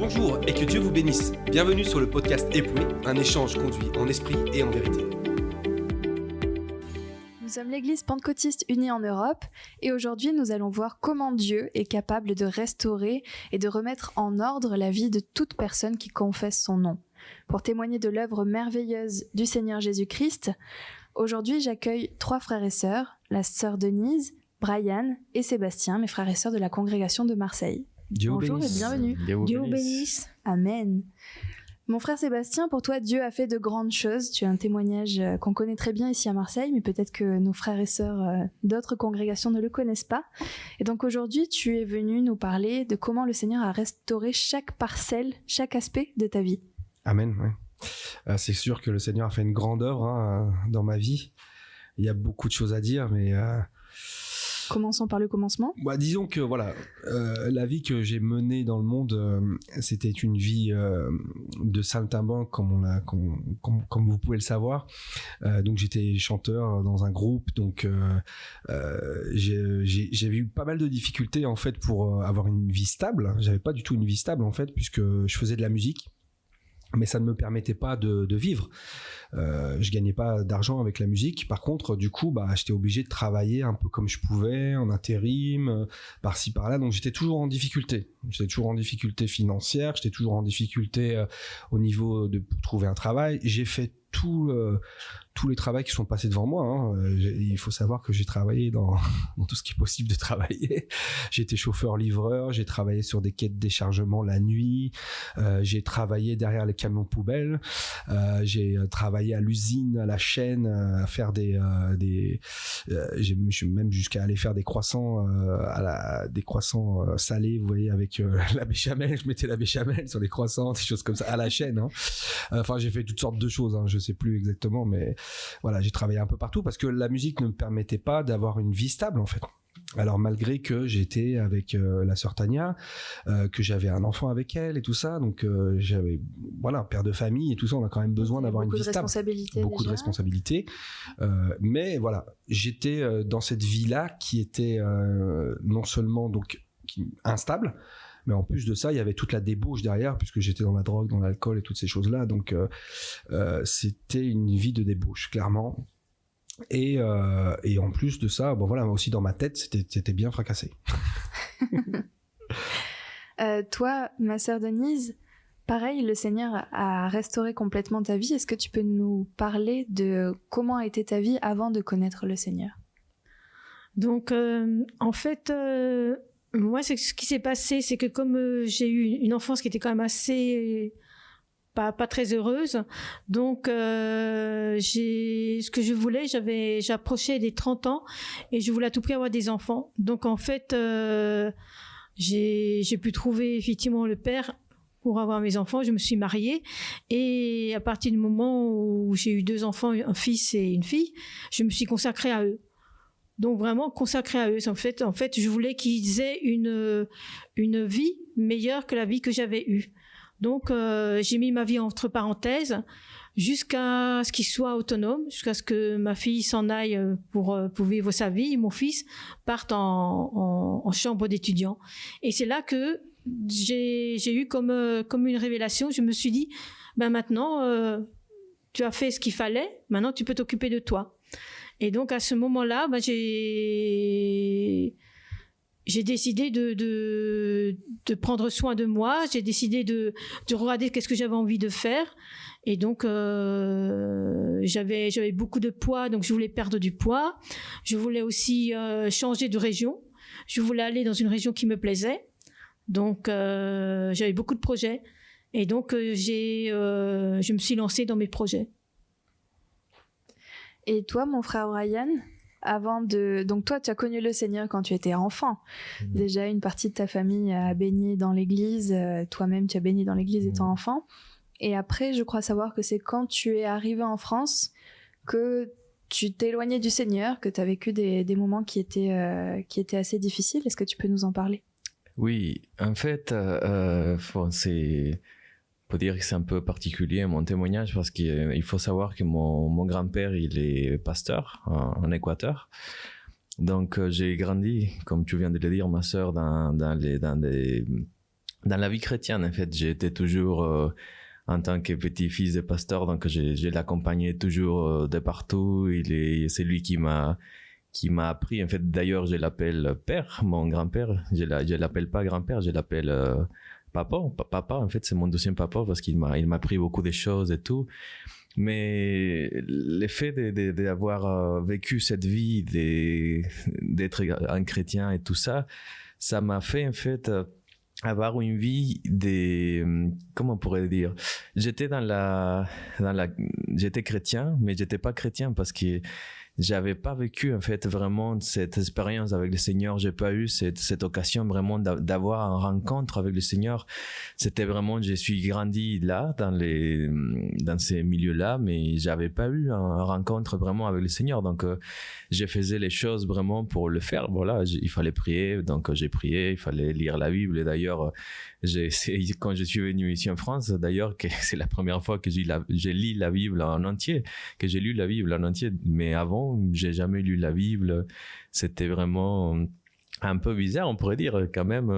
Bonjour et que Dieu vous bénisse. Bienvenue sur le podcast Éprouvé, un échange conduit en esprit et en vérité. Nous sommes l'Église pentecôtiste unie en Europe et aujourd'hui nous allons voir comment Dieu est capable de restaurer et de remettre en ordre la vie de toute personne qui confesse son nom. Pour témoigner de l'œuvre merveilleuse du Seigneur Jésus-Christ, aujourd'hui j'accueille 3 frères et sœurs, la sœur Denise, Brian et Sébastien, mes frères et sœurs de la congrégation de Marseille. Dieu Bonjour bénisse. et bienvenue. Dieu vous bénisse. Amen. Mon frère Sébastien, pour toi, Dieu a fait de grandes choses. Tu as un témoignage qu'on connaît très bien ici à Marseille, mais peut-être que nos frères et sœurs d'autres congrégations ne le connaissent pas. Et donc aujourd'hui, tu es venu nous parler de comment le Seigneur a restauré chaque parcelle, chaque aspect de ta vie. Amen. Ouais. C'est sûr que le Seigneur a fait une grande œuvre dans ma vie. Il y a beaucoup de choses à dire, mais... Commençons par le commencement. Disons que voilà, la vie que j'ai menée dans le monde, c'était une vie de saltimbanque, comme vous pouvez le savoir. Donc j'étais chanteur dans un groupe, donc j'ai eu pas mal de difficultés en fait pour avoir une vie stable. J'avais pas du tout une vie stable en fait, puisque je faisais de la musique. Mais ça ne me permettait pas de vivre. Je gagnais pas d'argent avec la musique. Par contre, du coup, j'étais obligé de travailler un peu comme je pouvais, en intérim, par-ci, par-là. Donc, j'étais toujours en difficulté. J'étais toujours en difficulté financière. J'étais toujours en difficulté au niveau de trouver un travail. J'ai fait tous les travaux qui sont passés devant moi. Il faut savoir que j'ai travaillé dans tout ce qui est possible de travailler. J'ai été chauffeur-livreur, j'ai travaillé sur des quais de déchargement la nuit, j'ai travaillé derrière les camions poubelles, j'ai travaillé à l'usine, à la chaîne, à faire je suis même jusqu'à aller faire des croissants, des croissants salés, vous voyez, avec la béchamel. Je mettais la béchamel sur les croissants, des choses comme ça, à la chaîne. Enfin, j'ai fait toutes sortes de choses, je sais plus exactement, mais voilà, j'ai travaillé un peu partout parce que la musique ne me permettait pas d'avoir une vie stable en fait. Alors malgré que j'étais avec la sœur Tania, que j'avais un enfant avec elle et tout ça, donc j'avais père de famille et tout ça, on a quand même besoin d'avoir une vie stable. Beaucoup de responsabilités. Mais voilà, j'étais dans cette vie-là qui était non seulement donc instable, mais en plus de ça, il y avait toute la débauche derrière, puisque j'étais dans la drogue, dans l'alcool et toutes ces choses-là. Donc, c'était une vie de débauche, clairement. Et en plus de ça, aussi dans ma tête, c'était bien fracassé. Toi, ma sœur Denise, pareil, le Seigneur a restauré complètement ta vie. Est-ce que tu peux nous parler de comment était ta vie avant de connaître le Seigneur ? Donc, en fait... moi, ce qui s'est passé, c'est que comme j'ai eu une enfance qui était quand même assez pas très heureuse, donc ce que je voulais, j'approchais des 30 ans et je voulais à tout prix avoir des enfants. Donc en fait, j'ai pu trouver effectivement le père pour avoir mes enfants. Je me suis mariée et à partir du moment où j'ai eu 2 enfants, un fils et une fille, je me suis consacrée à eux. Donc vraiment consacrée à eux. En fait, je voulais qu'ils aient une vie meilleure que la vie que j'avais eue. Donc j'ai mis ma vie entre parenthèses jusqu'à ce qu'ils soient autonomes, jusqu'à ce que ma fille s'en aille pour vivre sa vie et mon fils parte en chambre d'étudiant. Et c'est là que j'ai eu comme une révélation. Je me suis dit, maintenant tu as fait ce qu'il fallait, maintenant tu peux t'occuper de toi. Et donc à ce moment-là, j'ai décidé de prendre soin de moi. J'ai décidé de regarder qu'est-ce que j'avais envie de faire. Et donc j'avais beaucoup de poids, donc je voulais perdre du poids. Je voulais aussi changer de région. Je voulais aller dans une région qui me plaisait. Donc j'avais beaucoup de projets. Et donc je me suis lancée dans mes projets. Et toi, mon frère Brian, donc toi, tu as connu le Seigneur quand tu étais enfant. Déjà, une partie de ta famille a baigné dans l'église. Toi-même, tu as baigné dans l'église étant enfant. Et après, je crois savoir que c'est quand tu es arrivé en France que tu t'es éloigné du Seigneur, que tu as vécu des moments qui étaient assez difficiles. Est-ce que tu peux nous en parler ? Oui, en fait, on peut dire que c'est un peu particulier mon témoignage parce qu'il faut savoir que mon grand-père, il est pasteur en Équateur. Donc, j'ai grandi, comme tu viens de le dire, ma sœur, dans dans la vie chrétienne, en fait, j'étais toujours en tant que petit-fils de pasteur, donc je l'accompagnais toujours de partout. C'est lui qui m'a appris. En fait, d'ailleurs, je l'appelle père, mon grand-père. Je l'appelle pas grand-père, je l'appelle papa. Papa, en fait, c'est mon deuxième papa parce qu'il m'a appris beaucoup de choses et tout. Mais le fait d'avoir vécu cette vie, d'être un chrétien et tout ça, ça m'a fait en fait avoir une vie comment on pourrait dire, j'étais j'étais chrétien, mais j'étais pas chrétien parce que j'avais pas vécu en fait vraiment cette expérience avec le Seigneur. J'ai pas eu cette occasion vraiment d'avoir une rencontre avec le Seigneur. C'était vraiment, je suis grandi là dans ces milieux-là, mais j'avais pas eu une rencontre vraiment avec le Seigneur. Donc je faisais les choses vraiment pour le faire. Voilà, il fallait prier, donc j'ai prié. Il fallait lire la Bible. Et d'ailleurs, quand je suis venu ici en France, d'ailleurs, que c'est la première fois que j'ai lu la Bible en entier, mais avant, j'ai jamais lu la Bible. C'était vraiment un peu bizarre, on pourrait dire, quand même,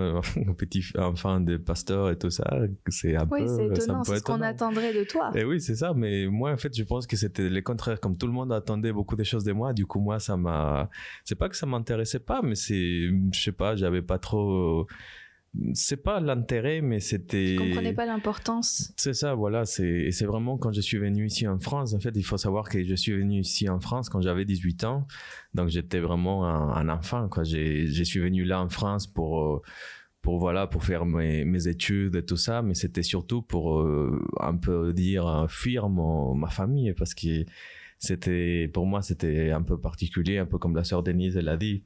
petit enfant de pasteur et tout ça. C'est un oui, peu, c'est étonnant, c'est ce qu'on étonnant. attendrait de toi. Et oui, c'est ça, mais moi, en fait, je pense que c'était le contraire. Comme tout le monde attendait beaucoup de choses de moi, du coup, moi, c'est pas que ça m'intéressait pas, mais je sais pas, j'avais pas trop. C'est pas l'intérêt, mais c'était... Je comprenais pas l'importance. C'est ça, voilà. Et c'est vraiment quand je suis venu ici en France. En fait, il faut savoir que je suis venu ici en France quand j'avais 18 ans. Donc, j'étais vraiment un enfant, quoi. Je suis venu là en France pour faire mes études et tout ça. Mais c'était surtout pour un peu fuir ma famille. Parce que pour moi, c'était un peu particulier, un peu comme la sœur Denise l'a dit.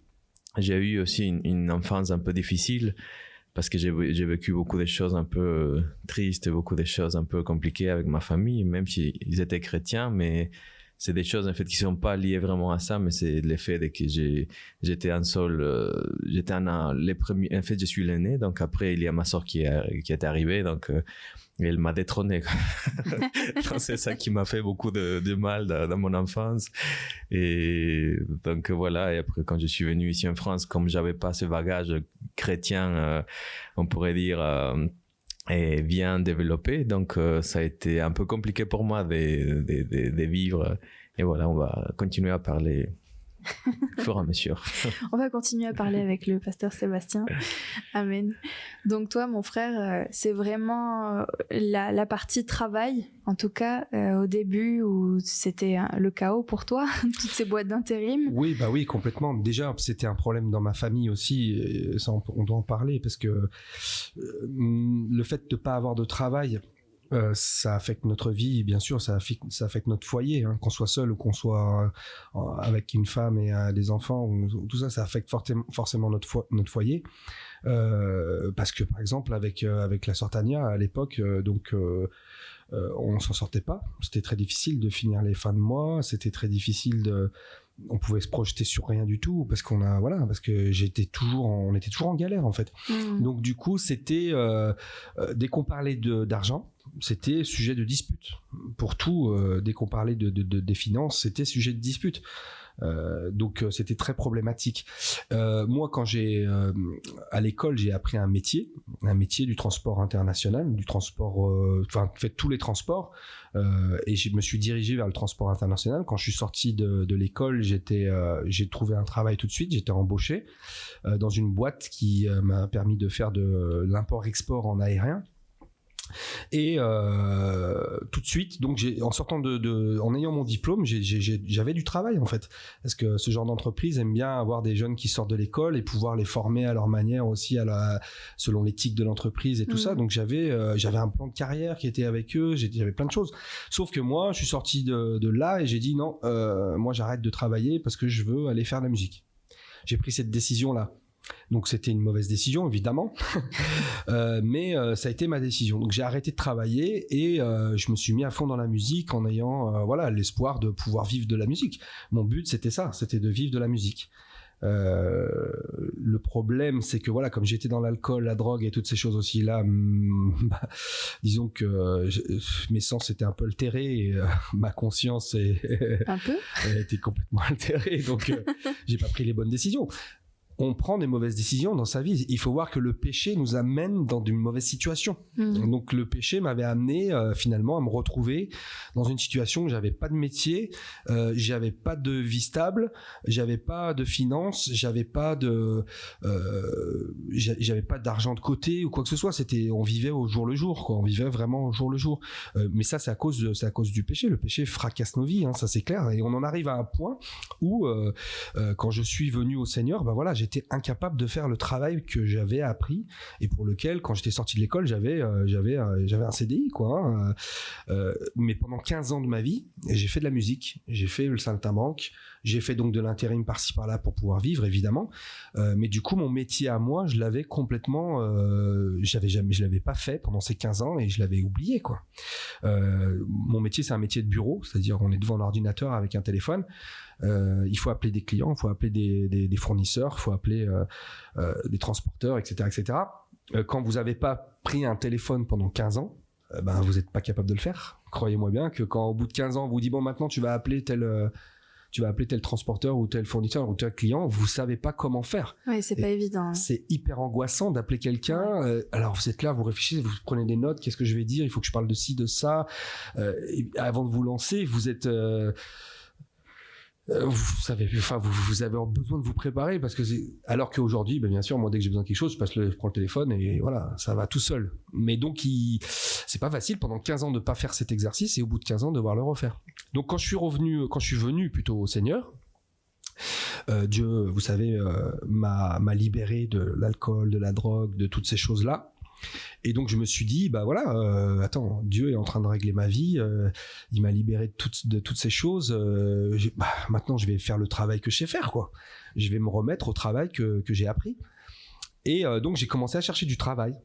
J'ai eu aussi une enfance un peu difficile. Parce que j'ai vécu beaucoup de choses un peu tristes, beaucoup de choses un peu compliquées avec ma famille, même s'ils étaient chrétiens, mais c'est des choses en fait qui sont pas liées vraiment à ça, mais c'est l'effet de que j'étais un seul, les premiers, en fait je suis l'aîné, donc après il y a ma soeur qui est arrivée, donc elle m'a détrôné. Donc, c'est ça qui m'a fait beaucoup de mal dans mon enfance. Et donc voilà, et après quand je suis venu ici en France, comme j'avais pas ce bagage chrétien, on pourrait dire, bien développé, donc ça a été un peu compliqué pour moi de vivre. Et voilà, on va continuer à parler au fur et à mesure. On va continuer à parler avec le pasteur Sébastien. Amen. Donc toi, mon frère, c'est vraiment la partie travail, en tout cas au début où c'était le chaos pour toi, toutes ces boîtes d'intérim. Oui, bah oui, complètement. Déjà, c'était un problème dans ma famille aussi, et ça, on doit en parler, parce que le fait de ne pas avoir de travail, ça affecte notre vie, bien sûr, ça affecte notre foyer, hein, qu'on soit seul ou qu'on soit avec une femme et des enfants, tout ça, ça affecte forcément notre foyer. Parce que par exemple avec la sœur Tania à l'époque, on s'en sortait pas, c'était très difficile de finir les fins de mois, c'était très difficile on pouvait se projeter sur rien du tout parce que on était toujours en galère en fait. Donc du coup c'était dès qu'on parlait d'argent, c'était sujet de dispute pour tout. Dès qu'on parlait des finances, c'était sujet de dispute. Donc c'était très problématique. Moi, quand à l'école, j'ai appris un métier du transport international, du transport, fait tous les transports, et je me suis dirigé vers le transport international. Quand je suis sorti de l'école, j'ai trouvé un travail tout de suite. J'étais embauché dans une boîte qui m'a permis de faire de l'import-export en aérien. Et tout de suite, donc en ayant mon diplôme, j'avais du travail en fait, parce que ce genre d'entreprise aime bien avoir des jeunes qui sortent de l'école et pouvoir les former à leur manière aussi, selon l'éthique de l'entreprise et tout ça. Donc j'avais un plan de carrière qui était avec eux, j'avais plein de choses. Sauf que moi, je suis sorti de là et j'ai dit non, moi j'arrête de travailler parce que je veux aller faire de la musique. J'ai pris cette décision là. Donc c'était une mauvaise décision évidemment, mais ça a été ma décision. Donc j'ai arrêté de travailler et je me suis mis à fond dans la musique en ayant l'espoir de pouvoir vivre de la musique. Mon but c'était ça, c'était de vivre de la musique. Le problème c'est que comme j'étais dans l'alcool, la drogue et toutes ces choses aussi là, disons que mes sens étaient un peu altérés et ma conscience était complètement altérée, donc j'ai pas pris les bonnes décisions. on prend des mauvaises décisions dans sa vie. Il faut voir que le péché nous amène dans une mauvaise situation. Donc le péché m'avait amené finalement à me retrouver dans une situation où j'avais pas de métier, j'avais pas de vie stable, j'avais pas de finances, j'avais pas d'argent de côté ou quoi que ce soit. On vivait au jour le jour, quoi. On vivait vraiment au jour le jour. Mais ça, c'est à cause du péché. Le péché fracasse nos vies, hein, ça c'est clair. Et on en arrive à un point où quand je suis venu au Seigneur, ben voilà, j'étais incapable de faire le travail que j'avais appris et pour lequel, quand j'étais sorti de l'école, j'avais un CDI, quoi. Hein. Mais pendant 15 ans de ma vie, j'ai fait de la musique, j'ai fait le saltimbanque, j'ai fait donc de l'intérim par-ci par-là pour pouvoir vivre, évidemment. Mais du coup, mon métier à moi, je l'avais complètement, je l'avais pas fait pendant ces 15 ans et je l'avais oublié, quoi. Mon métier, c'est un métier de bureau, c'est-à-dire on est devant l'ordinateur avec un téléphone. Il faut appeler des clients, il faut appeler des fournisseurs, il faut appeler des transporteurs, etc., etc. Quand vous n'avez pas pris un téléphone pendant 15 ans, ben, vous n'êtes pas capable de le faire. Croyez-moi bien que quand au bout de 15 ans, on vous dit bon, maintenant tu vas appeler tel transporteur ou tel fournisseur ou tel client, vous savez pas comment faire. Oui, c'est pas évident. Hein. C'est hyper angoissant d'appeler quelqu'un. Ouais. Alors vous êtes là, vous réfléchissez, vous prenez des notes, qu'est-ce que je vais dire, il faut que je parle de ci, de ça. Et avant de vous lancer, vous êtes... vous savez, enfin, vous avez besoin de vous préparer parce que alors qu'aujourd'hui, ben bien sûr, moi dès que j'ai besoin de quelque chose, je prends le téléphone et voilà, ça va tout seul. Mais donc, c'est pas facile pendant 15 ans de pas faire cet exercice et au bout de 15 ans de devoir le refaire. Donc quand je suis venu plutôt au Seigneur, Dieu, vous savez, m'a libéré de l'alcool, de la drogue, de toutes ces choses-là. Et donc je me suis dit, bah voilà, attends, Dieu est en train de régler ma vie, il m'a libéré de toutes ces choses, maintenant je vais faire le travail que je sais faire, quoi. Je vais me remettre au travail que j'ai appris. Et donc j'ai commencé à chercher du travail.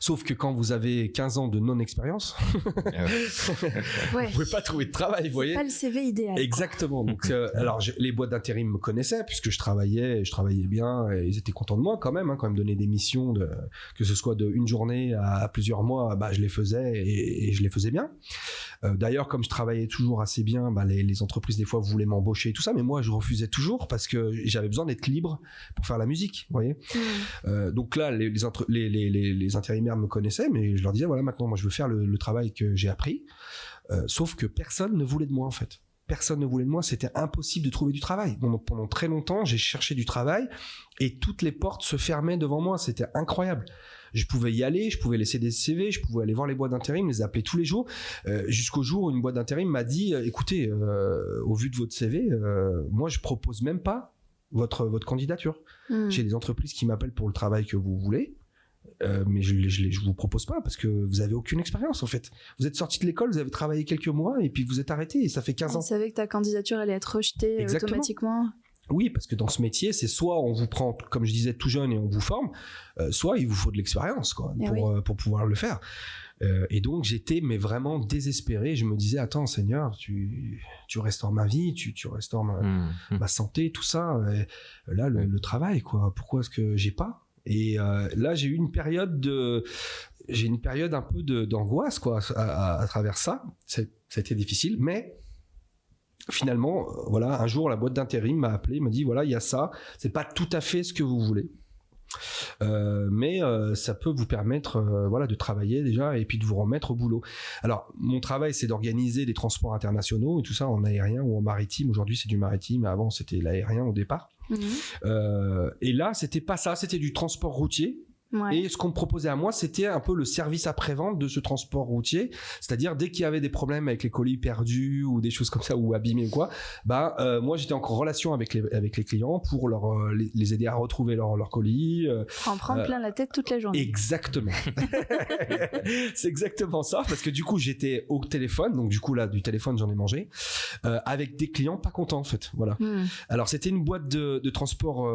Sauf que quand vous avez 15 ans de non-expérience, ouais. Vous pouvez pas trouver de travail, vous voyez. Pas le CV idéal. Exactement. Donc, alors, les boîtes d'intérim me connaissaient puisque je travaillais bien et ils étaient contents de moi quand même, hein, quand ils me donnaient des missions que ce soit de une journée à plusieurs mois, bah, je les faisais et je les faisais bien. D'ailleurs, comme je travaillais toujours assez bien, bah, les entreprises des fois voulaient m'embaucher et tout ça, mais moi je refusais toujours parce que j'avais besoin d'être libre pour faire la musique, vous voyez. Donc là, les intérimaires me connaissaient, mais je leur disais voilà, maintenant moi je veux faire le travail que j'ai appris, sauf que personne ne voulait de moi en fait. Personne ne voulait de moi, c'était impossible de trouver du travail. Donc pendant très longtemps, j'ai cherché du travail et toutes les portes se fermaient devant moi, c'était incroyable. Je pouvais y aller, je pouvais laisser des CV, je pouvais aller voir les boîtes d'intérim, les appeler tous les jours, jusqu'au jour où une boîte d'intérim m'a dit écoutez, au vu de votre CV, moi je propose même pas votre candidature. J'ai des entreprises qui m'appellent pour le travail que vous voulez, mais je vous propose pas parce que vous avez aucune expérience en fait. Vous êtes sorti de l'école, vous avez travaillé quelques mois et puis vous êtes arrêté et ça fait 15 ans. Vous savez que ta candidature allait être rejetée automatiquement. Oui, parce que dans ce métier, c'est soit on vous prend, comme je disais, tout jeune et on vous forme, soit il vous faut de l'expérience quoi, pour pouvoir le faire. Et donc j'étais mais vraiment désespéré. Je me disais attends Seigneur, tu restaures ma vie, tu restaures ma santé, tout ça. Et là le travail quoi. Pourquoi est-ce que j'ai pas? Et là j'ai eu une période un peu d'angoisse quoi à travers ça. Ça a été difficile, mais finalement, voilà, un jour la boîte d'intérim m'a appelé, m'a dit voilà, il y a ça, c'est pas tout à fait ce que vous voulez, mais ça peut vous permettre voilà, de travailler déjà et puis de vous remettre au boulot. Alors mon travail c'est d'organiser des transports internationaux et tout ça en aérien ou en maritime. Aujourd'hui c'est du maritime, avant c'était l'aérien au départ. Et là c'était pas ça, c'était du transport routier. Ouais. Et ce qu'on me proposait à moi, c'était un peu le service après-vente de ce transport routier. C'est-à-dire, dès qu'il y avait des problèmes avec les colis perdus ou des choses comme ça, ou abîmés ou quoi, moi, j'étais en relation avec les clients pour les aider à retrouver leur colis. En prendre plein la tête toute la journée. Exactement. C'est exactement ça, parce que du coup, j'étais au téléphone, donc du coup, là, du téléphone, j'en ai mangé, avec des clients pas contents, en fait. Voilà. Alors, c'était une boîte de transport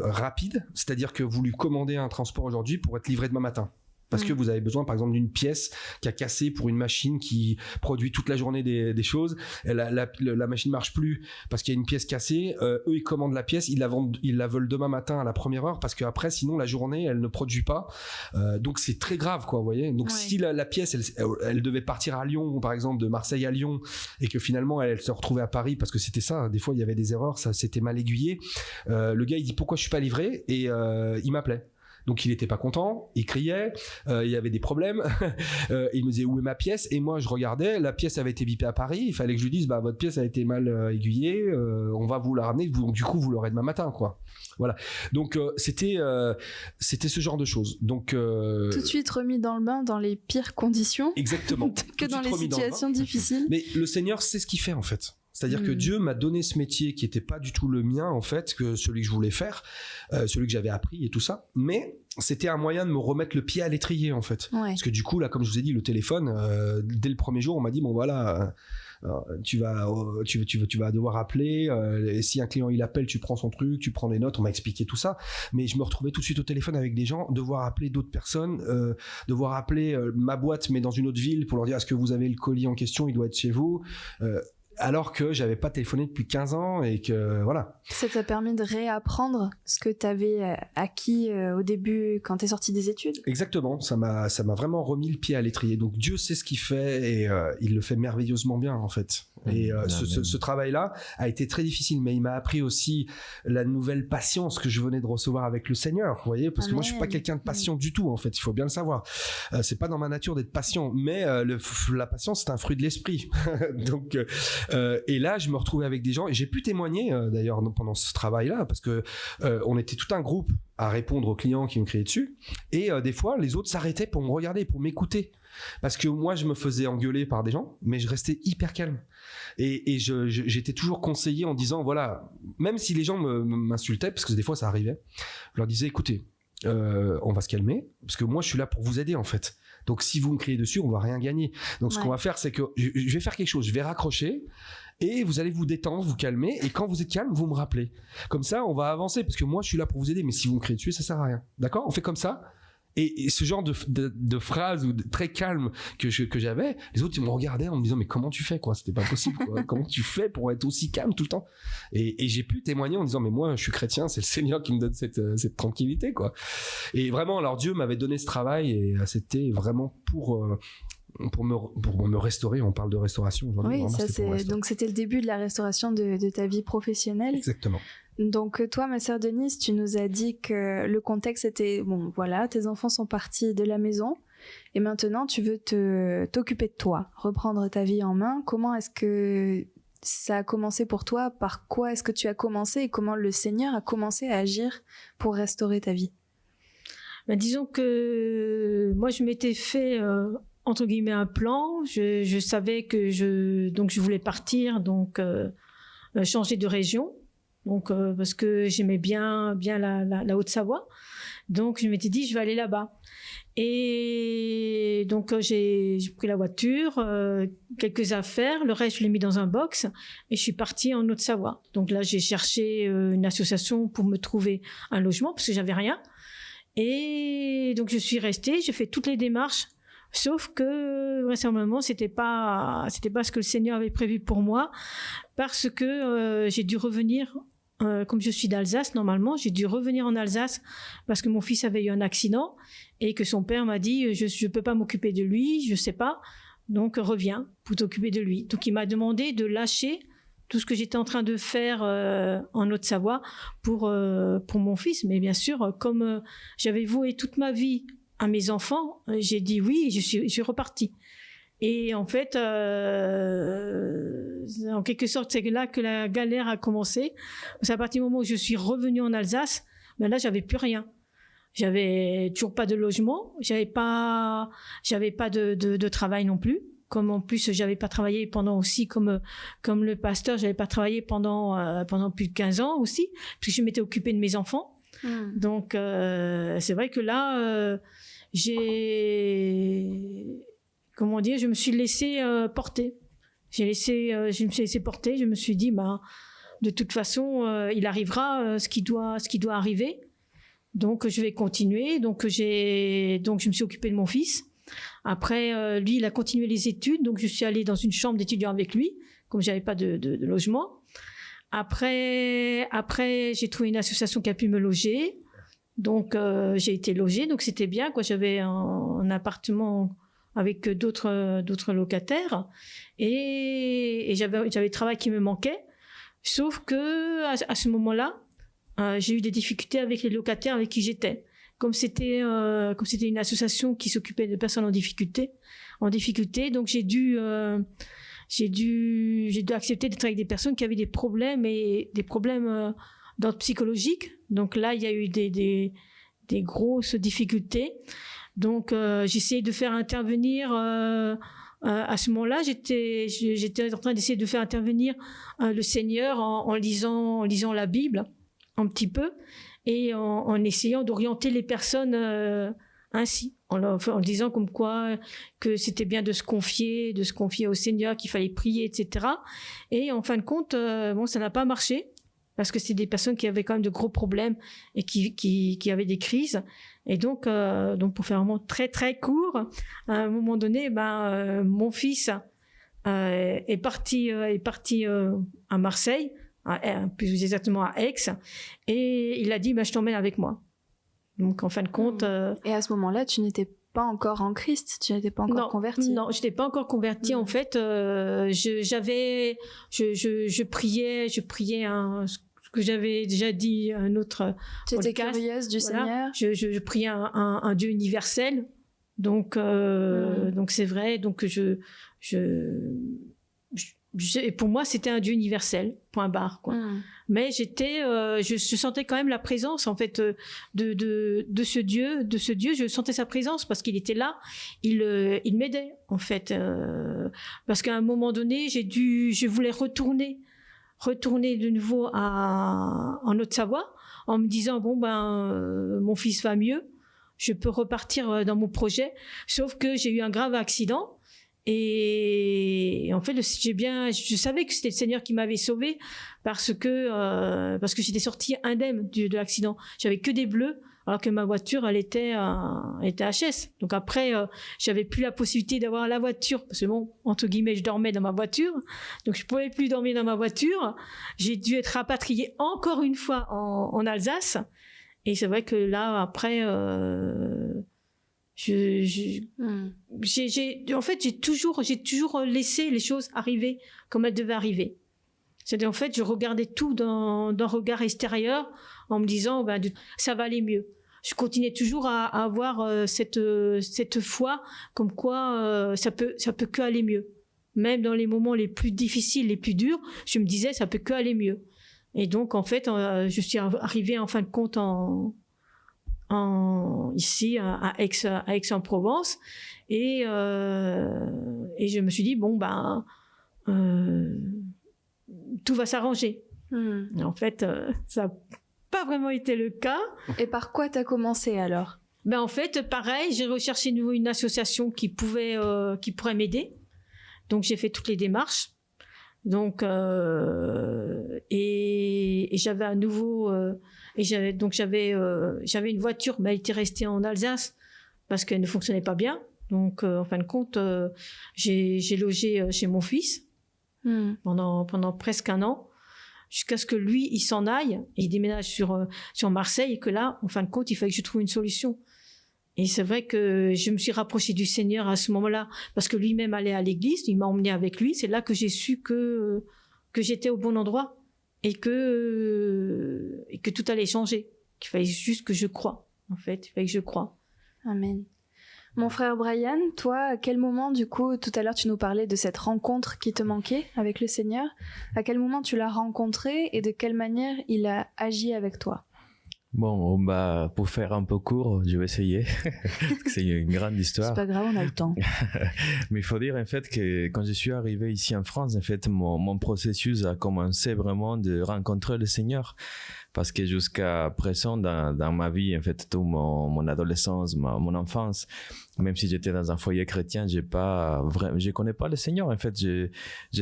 rapide, c'est-à-dire que vous lui commandez un transport aujourd'hui pour être livré demain matin. Parce que vous avez besoin, par exemple, d'une pièce qui a cassé pour une machine qui produit toute la journée des choses. La machine marche plus parce qu'il y a une pièce cassée. Eux, ils commandent la pièce, ils la veulent demain matin à la première heure parce qu'après, sinon, la journée, elle ne produit pas. Donc, c'est très grave, quoi, vous voyez. Donc, si la pièce, elle devait partir à Lyon, par exemple, de Marseille à Lyon, et que finalement, elle se retrouvait à Paris parce que c'était ça. Des fois, il y avait des erreurs, ça s'était mal aiguillé. Le gars, il dit pourquoi je suis pas livré, et il m'appelait. Donc il était pas content, il criait, il y avait des problèmes, il me disait où est ma pièce, et moi je regardais, la pièce avait été bipée à Paris, il fallait que je lui dise bah votre pièce a été mal aiguillée, on va vous la ramener, du coup vous l'aurez demain matin, quoi. Voilà. Donc c'était ce genre de choses. Donc tout de suite remis dans le bain dans les pires conditions. Exactement. que dans les situations difficiles. Mais le Seigneur sait ce qu'il fait en fait. C'est-à-dire que Dieu m'a donné ce métier qui n'était pas du tout le mien, en fait, que celui que je voulais faire, celui que j'avais appris et tout ça. Mais c'était un moyen de me remettre le pied à l'étrier, en fait. Ouais. Parce que du coup, là, comme je vous ai dit, le téléphone, dès le premier jour, on m'a dit, bon voilà, tu vas devoir appeler. Et si un client, il appelle, tu prends son truc, tu prends des notes. On m'a expliqué tout ça. Mais je me retrouvais tout de suite au téléphone avec des gens, devoir appeler d'autres personnes, devoir appeler ma boîte, mais dans une autre ville, pour leur dire, est-ce que vous avez le colis en question, il doit être chez vous. Alors que j'avais pas téléphoné depuis 15 ans et que voilà. Ça t'a permis de réapprendre ce que t'avais acquis au début quand t'es sorti des études. Exactement, ça m'a vraiment remis le pied à l'étrier. Donc Dieu sait ce qu'il fait et il le fait merveilleusement bien en fait. Et ce travail-là a été très difficile, mais il m'a appris aussi la nouvelle patience que je venais de recevoir avec le Seigneur, vous voyez, parce que moi je suis pas quelqu'un de patient du tout en fait, il faut bien le savoir. C'est pas dans ma nature d'être patient, mais la patience c'est un fruit de l'esprit. Donc et là je me retrouvais avec des gens et j'ai pu témoigner d'ailleurs pendant ce travail-là parce que on était tout un groupe à répondre aux clients qui me criaient dessus et des fois les autres s'arrêtaient pour me regarder, pour m'écouter. Parce que moi, je me faisais engueuler par des gens, mais je restais hyper calme. Et j'étais toujours conseillé en disant, voilà, même si les gens m'insultaient, parce que des fois ça arrivait, je leur disais, écoutez, on va se calmer, parce que moi, je suis là pour vous aider en fait. Donc si vous me criez dessus, on va rien gagner. Donc ce qu'on va faire, c'est que je vais faire quelque chose, je vais raccrocher, et vous allez vous détendre, vous calmer, et quand vous êtes calme, vous me rappelez. Comme ça, on va avancer, parce que moi, je suis là pour vous aider, mais si vous me criez dessus, ça sert à rien. D'accord ? On fait comme ça ? Et ce genre de phrase très calme que j'avais, les autres ils me regardaient en me disant mais comment tu fais quoi, c'était pas possible quoi. Comment tu fais pour être aussi calme tout le temps, et j'ai pu témoigner en disant mais moi je suis chrétien, c'est le Seigneur qui me donne cette tranquillité quoi. Et vraiment alors Dieu m'avait donné ce travail et c'était vraiment pour me restaurer. On parle de restauration aujourd'hui. Oui, ça donc c'était le début de la restauration de ta vie professionnelle. Exactement. Donc toi, ma sœur Denise, tu nous as dit que le contexte était, bon voilà, tes enfants sont partis de la maison et maintenant tu veux t'occuper de toi, reprendre ta vie en main. Comment est-ce que ça a commencé pour toi ? Par quoi est-ce que tu as commencé et comment le Seigneur a commencé à agir pour restaurer ta vie ? Disons que moi je m'étais fait entre guillemets un plan. Je savais que je voulais partir, donc changer de région. Donc parce que j'aimais bien la Haute-Savoie, donc je m'étais dit je vais aller là-bas. Et donc j'ai pris la voiture, quelques affaires, le reste je l'ai mis dans un box et je suis partie en Haute-Savoie. Donc là j'ai cherché une association pour me trouver un logement parce que j'avais rien. Et donc je suis restée, j'ai fait toutes les démarches. Sauf que vraisemblablement c'était pas ce que le Seigneur avait prévu pour moi, parce que j'ai dû revenir. Comme je suis d'Alsace, normalement, j'ai dû revenir en Alsace parce que mon fils avait eu un accident et que son père m'a dit je peux pas m'occuper de lui, je sais pas, donc reviens pour t'occuper de lui. Donc il m'a demandé de lâcher tout ce que j'étais en train de faire en Haute-Savoie pour mon fils. Mais bien sûr, comme j'avais voué toute ma vie à mes enfants, j'ai dit oui et je suis repartie. Et en fait, en quelque sorte, c'est là que la galère a commencé. C'est à partir du moment où je suis revenue en Alsace, ben là, j'avais plus rien. J'avais toujours pas de logement, j'avais pas de travail non plus. Comme en plus, j'avais pas travaillé pendant aussi comme le pasteur, j'avais pas travaillé pendant plus de 15 ans aussi, puisque je m'étais occupée de mes enfants. Donc, c'est vrai que là, je me suis laissée porter. Je me suis laissée porter. Je me suis dit, de toute façon, il arrivera ce qui doit arriver. Donc, je vais continuer. Donc, je me suis occupée de mon fils. Après, lui, il a continué les études. Donc, je suis allée dans une chambre d'étudiant avec lui, comme j'avais pas de logement. Après, j'ai trouvé une association qui a pu me loger. Donc, j'ai été logée. Donc, c'était bien, quoi. J'avais un appartement avec d'autres locataires. Et j'avais le travail qui me manquait. Sauf que à ce moment-là, j'ai eu des difficultés avec les locataires avec qui j'étais. Comme c'était une association qui s'occupait de personnes en difficulté, donc j'ai dû accepter d'être avec des personnes qui avaient des problèmes d'ordre psychologique. Donc là, il y a eu des grosses difficultés. Donc j'ai essayé de faire intervenir. À ce moment-là, j'étais en train d'essayer de faire intervenir le Seigneur en lisant la Bible un petit peu et en essayant d'orienter les personnes ainsi, en disant comme quoi que c'était bien de se confier au Seigneur, qu'il fallait prier, etc. Et en fin de compte, ça n'a pas marché parce que c'était des personnes qui avaient quand même de gros problèmes et qui avaient des crises. Et donc pour faire vraiment très très court, à un moment donné, mon fils est parti à Marseille, plus exactement à Aix, et il a dit je t'emmène avec moi. Donc en fin de compte. Et à ce moment-là, tu n'étais pas encore en Christ, tu n'étais pas encore convertie. Non, je n'étais pas encore convertie. En fait, je priais ce que j'avais déjà dit un autre podcast. Tu étais curieuse du Seigneur. Je priais un Dieu universel. Donc c'est vrai. Donc et pour moi, c'était un Dieu universel, point barre, quoi. Mais je sentais quand même la présence, en fait, de ce Dieu. Je sentais sa présence parce qu'il était là, il m'aidait, en fait. Parce qu'à un moment donné, je voulais retourner de nouveau en Haute-Savoie, en me disant, mon fils va mieux, je peux repartir dans mon projet. Sauf que j'ai eu un grave accident. Et en fait, je savais que c'était le Seigneur qui m'avait sauvée parce que j'étais sortie indemne de l'accident. J'avais que des bleus, alors que ma voiture, elle était HS. Donc après, j'avais plus la possibilité d'avoir la voiture parce que entre guillemets, je dormais dans ma voiture. Donc je pouvais plus dormir dans ma voiture. J'ai dû être rapatriée encore une fois en Alsace. Et c'est vrai que là, après, en fait, j'ai toujours laissé les choses arriver comme elles devaient arriver. C'est-à-dire, en fait, je regardais tout d'un regard extérieur en me disant, ça va aller mieux. Je continuais toujours à avoir cette foi comme quoi ça peut que aller mieux. Même dans les moments les plus difficiles, les plus durs, je me disais, ça peut que aller mieux. Et donc, en fait, je suis arrivée en fin de compte ici à Aix-en-Provence et je me suis dit tout va s'arranger. En fait ça n'a pas vraiment été le cas. Et par quoi t'as commencé alors? En fait, pareil, j'ai recherché de nouveau une association qui pourrait m'aider, donc j'ai fait toutes les démarches. Donc et j'avais à nouveau j'avais une voiture, mais elle était restée en Alsace parce qu'elle ne fonctionnait pas bien. Donc en fin de compte, j'ai logé chez mon fils pendant presque un an, jusqu'à ce que lui il s'en aille et il déménage sur Marseille, et que là, en fin de compte, il fallait que je trouve une solution. Et c'est vrai que je me suis rapprochée du Seigneur à ce moment-là, parce que lui-même allait à l'église, il m'a emmenée avec lui. C'est là que j'ai su que j'étais au bon endroit et que tout allait changer. Qu'il fallait juste que je croie, en fait. Il fallait que je croie. Amen. Mon frère Brian, toi, à quel moment, du coup, tout à l'heure, tu nous parlais de cette rencontre qui te manquait avec le Seigneur. À quel moment tu l'as rencontré et de quelle manière il a agi avec toi? Bon, pour faire un peu court, je vais essayer. Parce que c'est une grande histoire. C'est pas grave, on a le temps. Mais il faut dire en fait que quand je suis arrivé ici en France, en fait, mon processus a commencé vraiment de rencontrer le Seigneur. Parce que jusqu'à présent, dans ma vie, en fait, toute mon adolescence, mon enfance, même si j'étais dans un foyer chrétien, je connais pas le Seigneur. En fait, je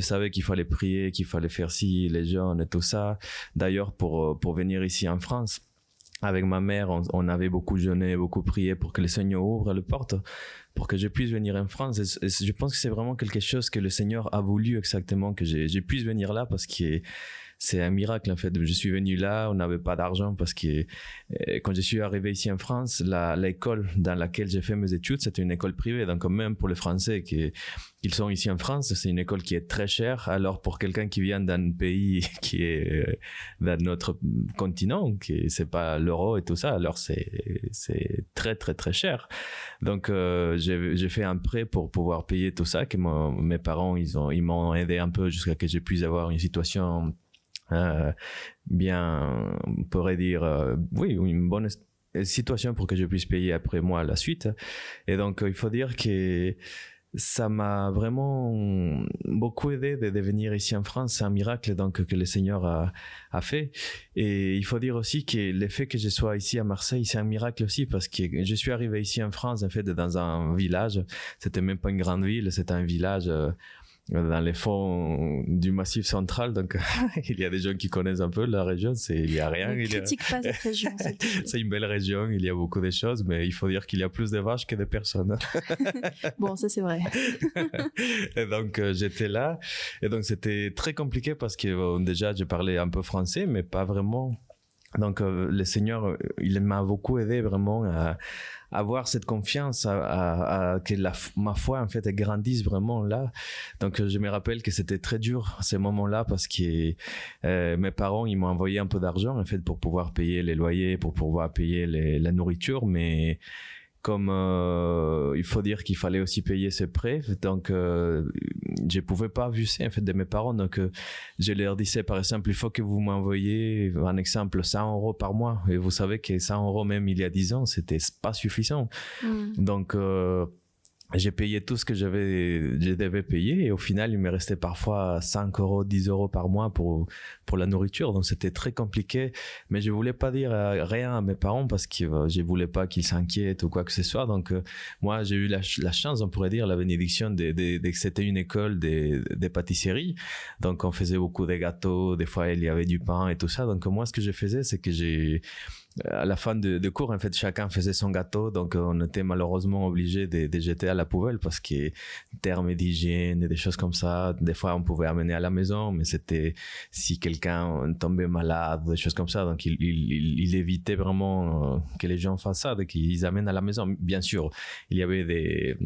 savais qu'il fallait prier, qu'il fallait faire ci, les jeûnes et tout ça. D'ailleurs, pour venir ici en France, avec ma mère, on avait beaucoup jeûné, beaucoup prié pour que le Seigneur ouvre les portes, pour que je puisse venir en France. Et je pense que c'est vraiment quelque chose que le Seigneur a voulu exactement, que je puisse venir là, parce que c'est un miracle en fait. Je suis venu là, on n'avait pas d'argent, parce que quand je suis arrivé ici en France, l'école dans laquelle j'ai fait mes études, c'était une école privée. Donc même pour les Français qui sont ici en France, c'est une école qui est très chère. Alors pour quelqu'un qui vient d'un pays qui est dans notre continent, qui c'est pas l'euro et tout ça, alors c'est très très très cher. Donc j'ai fait un prêt pour pouvoir payer tout ça, que mes parents ils m'ont aidé un peu jusqu'à que je puisse avoir une situation bien, on pourrait dire, oui, une bonne situation pour que je puisse payer après moi la suite. Et donc il faut dire que ça m'a vraiment beaucoup aidé de venir ici en France. C'est un miracle donc que le Seigneur a fait. Et il faut dire aussi que le fait que je sois ici à Marseille, c'est un miracle aussi, parce que je suis arrivé ici en France en fait dans un village. C'était même pas une grande ville, c'était un village dans les fonds du Massif central. Donc il y a des gens qui connaissent un peu la région. Il y a rien. Ne critique pas cette région. C'est une belle région, il y a beaucoup de choses, mais il faut dire qu'il y a plus de vaches que de personnes. Bon, ça c'est vrai. Et donc j'étais là, et donc c'était très compliqué parce que déjà je parlais un peu français, mais pas vraiment. Donc le Seigneur, il m'a beaucoup aidé vraiment à avoir cette confiance, que ma foi en fait elle grandisse vraiment là. Donc je me rappelle que c'était très dur ces moments-là, parce que mes parents ils m'ont envoyé un peu d'argent en fait pour pouvoir payer les loyers, pour pouvoir payer la nourriture, mais comme il faut dire qu'il fallait aussi payer ses prêts, donc je pouvais pas abuser en fait de mes parents. Donc je leur disais par exemple, il faut que vous m'envoyiez un exemple 100 € par mois, et vous savez que 100 € même il y a 10 ans c'était pas suffisant. Donc j'ai payé tout ce que je devais payer, et au final il me restait parfois 5 €, 10 € par mois pour la nourriture. Donc c'était très compliqué, mais je voulais pas dire rien à mes parents parce que je voulais pas qu'ils s'inquiètent ou quoi que ce soit. Donc moi j'ai eu la chance, on pourrait dire la bénédiction que c'était une école des pâtisseries, donc on faisait beaucoup de gâteaux, des fois il y avait du pain et tout ça. Donc moi ce que je faisais, c'est que à la fin de cours, en fait, chacun faisait son gâteau, donc on était malheureusement obligé de jeter à la poubelle parce que termes d'hygiène et des choses comme ça, des fois on pouvait amener à la maison, mais c'était si quelqu'un tombait malade, des choses comme ça, donc il évitait vraiment que les gens fassent ça, donc ils amènent à la maison. Bien sûr, il y avait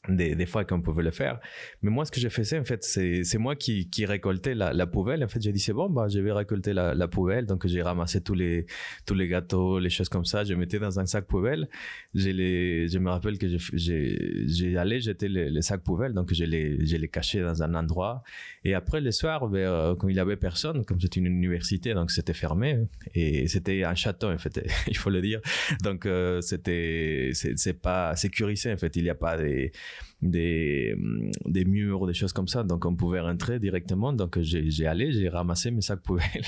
des fois qu'on pouvait le faire, mais moi ce que je faisais en fait, c'est moi qui récoltais la poubelle. En fait j'ai dit c'est bon, je vais récolter la poubelle, donc j'ai ramassé tous les gâteaux, les choses comme ça, je mettais dans un sac poubelle. Je me rappelle que j'ai allé jeter les sacs poubelle, donc je les cachais dans un endroit, et après le soir quand il y avait personne, comme c'était une université donc c'était fermé, et c'était un château en fait il faut le dire, donc c'est pas sécurisé en fait, il n'y a pas des murs, des choses comme ça, donc on pouvait rentrer directement. Donc j'ai ramassé mes sacs poubelles.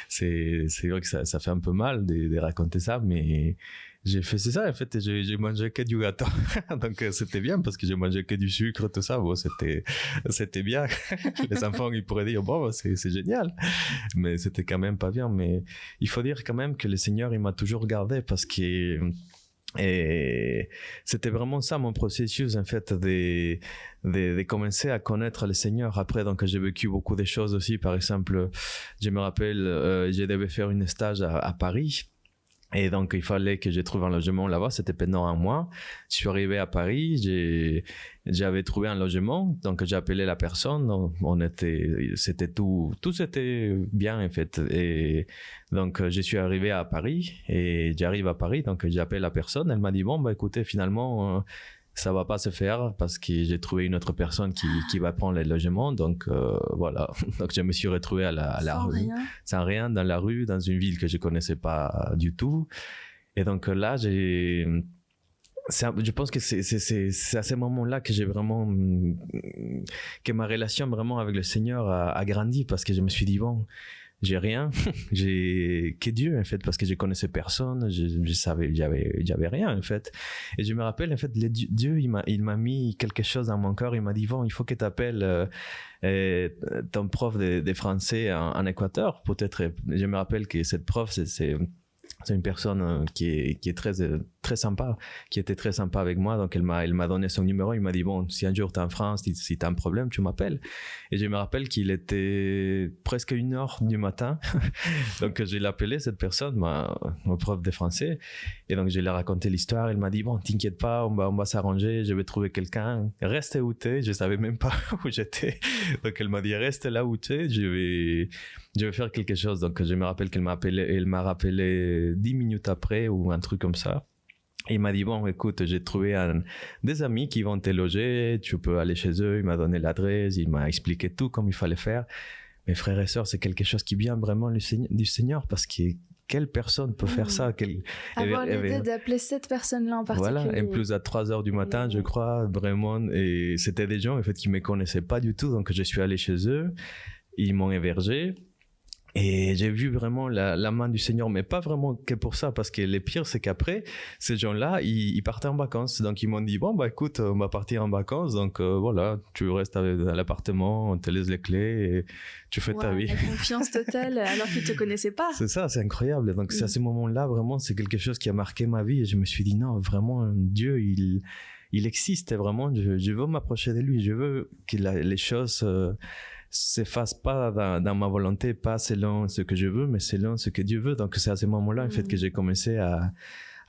C'est vrai que ça fait un peu mal de raconter ça, mais j'ai fait ça en fait, j'ai mangé que du gâteau. Donc c'était bien parce que j'ai mangé que du sucre, tout ça. Bon, c'était bien. Les enfants ils pourraient dire bon c'est génial, mais c'était quand même pas bien. Mais il faut dire quand même que le Seigneur il m'a toujours gardé, parce que et c'était vraiment ça mon processus en fait de commencer à connaître le Seigneur. Après donc j'ai vécu beaucoup de choses aussi. Par exemple, je me rappelle je devais faire une stage à Paris, et donc il fallait que je trouve un logement là-bas. C'était pendant un mois. Je suis arrivé à Paris, j'avais trouvé un logement, donc j'ai appelé la personne. C'était tout c'était bien en fait. Et donc je suis arrivé à Paris, et j'arrive à Paris, donc j'appelle la personne. Elle m'a dit bon écoutez, finalement ça va pas se faire parce que j'ai trouvé une autre personne qui va prendre le logement. Donc voilà, donc je me suis retrouvé à la rue, sans rien, dans la rue, dans une ville que je connaissais pas du tout. Et donc là je pense que c'est à ce moment-là que j'ai vraiment que ma relation vraiment avec le Seigneur a grandi, parce que je me suis dit bon, j'ai rien, j'ai que Dieu en fait, parce que je connaissais personne, je savais, j'avais rien en fait. Et je me rappelle en fait, Dieu il m'a mis quelque chose dans mon cœur. Il m'a dit bon, il faut que tu appelles ton prof de français en Équateur. Peut-être, je me rappelle que cette prof C'est une personne qui est très sympa, qui était très sympa avec moi. Donc, elle m'a donné son numéro. Il m'a dit, bon, si un jour tu es en France, si tu as un problème, tu m'appelles. Et je me rappelle qu'il était presque 1h du matin. Donc, j'ai appelé cette personne, mon prof de français. Et donc, je lui ai raconté l'histoire. Il m'a dit, bon, t'inquiète pas, on va s'arranger. Je vais trouver quelqu'un. Reste où tu es. Je savais même pas où j'étais. Donc, elle m'a dit, reste là où tu es. Je vais faire quelque chose. Donc, je me rappelle qu'elle m'a rappelé 10 minutes après ou un truc comme ça. Et il m'a dit, bon, écoute, j'ai trouvé des amis qui vont te loger, tu peux aller chez eux. Il m'a donné l'adresse, il m'a expliqué tout comme il fallait faire. Mes frères et sœurs, c'est quelque chose qui vient vraiment du Seigneur, parce que quelle personne peut faire ça? Avoir l'idée d'appeler cette personne-là en particulier. Voilà, et plus à 3h du matin, je crois, vraiment. Et c'était des gens, en fait, qui ne me connaissaient pas du tout. Donc, je suis allé chez eux, ils m'ont hébergé. Et j'ai vu vraiment la main du Seigneur, mais pas vraiment que pour ça, parce que le pire, c'est qu'après, ces gens-là, ils partaient en vacances. Donc, ils m'ont dit, bon, bah écoute, on va partir en vacances. Donc, voilà, tu restes à l'appartement, on te laisse les clés et tu fais ta vie. La confiance totale, alors qu'ils ne te connaissaient pas. C'est ça, c'est incroyable. Donc, c'est à ce moment-là, vraiment, c'est quelque chose qui a marqué ma vie. Et je me suis dit, non, vraiment, Dieu, il existe. Et vraiment, je veux m'approcher de lui. Je veux que les choses s'efface pas dans ma volonté, pas selon ce que je veux, mais selon ce que Dieu veut. Donc c'est à ce moment-là en fait que j'ai commencé à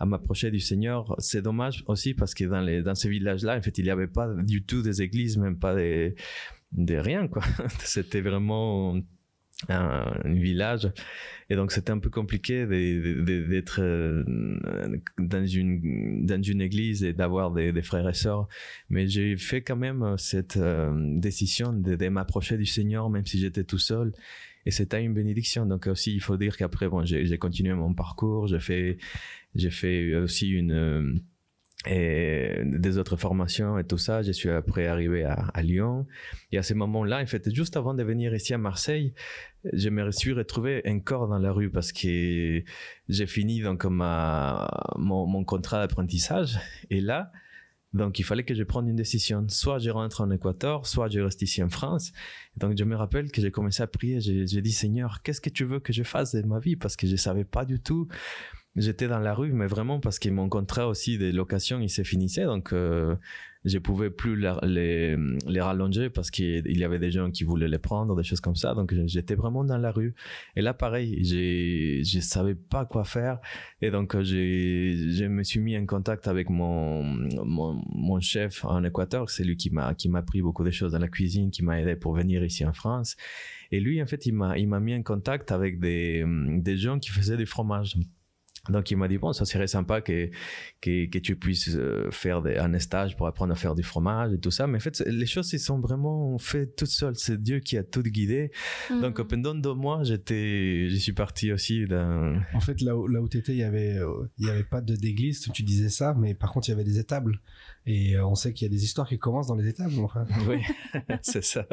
m'approcher du Seigneur. C'est dommage aussi parce que dans ces villages-là, en fait, il n'y avait pas du tout des églises, même pas des rien, quoi. C'était vraiment un village. Et donc, c'était un peu compliqué d'être dans une église et d'avoir des frères et sœurs. Mais j'ai fait quand même cette décision de m'approcher du Seigneur, même si j'étais tout seul. Et c'était une bénédiction. Donc aussi, il faut dire qu'après, bon, j'ai continué mon parcours. J'ai fait aussi des autres formations et tout ça. Je suis après arrivé à Lyon. Et à ce moment-là, en fait, juste avant de venir ici à Marseille, je me suis retrouvé encore dans la rue parce que j'ai fini donc mon contrat d'apprentissage. Et là, donc il fallait que je prenne une décision. Soit je rentre en Équateur, soit je reste ici en France. Et donc je me rappelle que j'ai commencé à prier. J'ai dit, Seigneur, qu'est-ce que tu veux que je fasse de ma vie? Parce que je savais pas du tout. J'étais dans la rue, mais vraiment parce que mon contrat aussi de location, il se finissait. Donc, je pouvais plus les rallonger parce qu'il y avait des gens qui voulaient les prendre, des choses comme ça. Donc, j'étais vraiment dans la rue. Et là, pareil, je savais pas quoi faire. Et donc, je me suis mis en contact avec mon chef en Équateur. C'est lui qui m'a appris beaucoup de choses dans la cuisine, qui m'a aidé pour venir ici en France. Et lui, en fait, il m'a mis en contact avec des gens qui faisaient du fromage. Donc, il m'a dit, bon, ça serait sympa que tu puisses faire un stage pour apprendre à faire du fromage et tout ça. Mais en fait, les choses, ils sont vraiment faites toutes seules. C'est Dieu qui a tout guidé. Donc, pendant 2 mois, je suis parti aussi En fait, là où tu étais, il y avait pas d'église, tu disais ça, mais par contre, il y avait des étables. Et on sait qu'il y a des histoires qui commencent dans les étables, mon frère. Oui, c'est ça.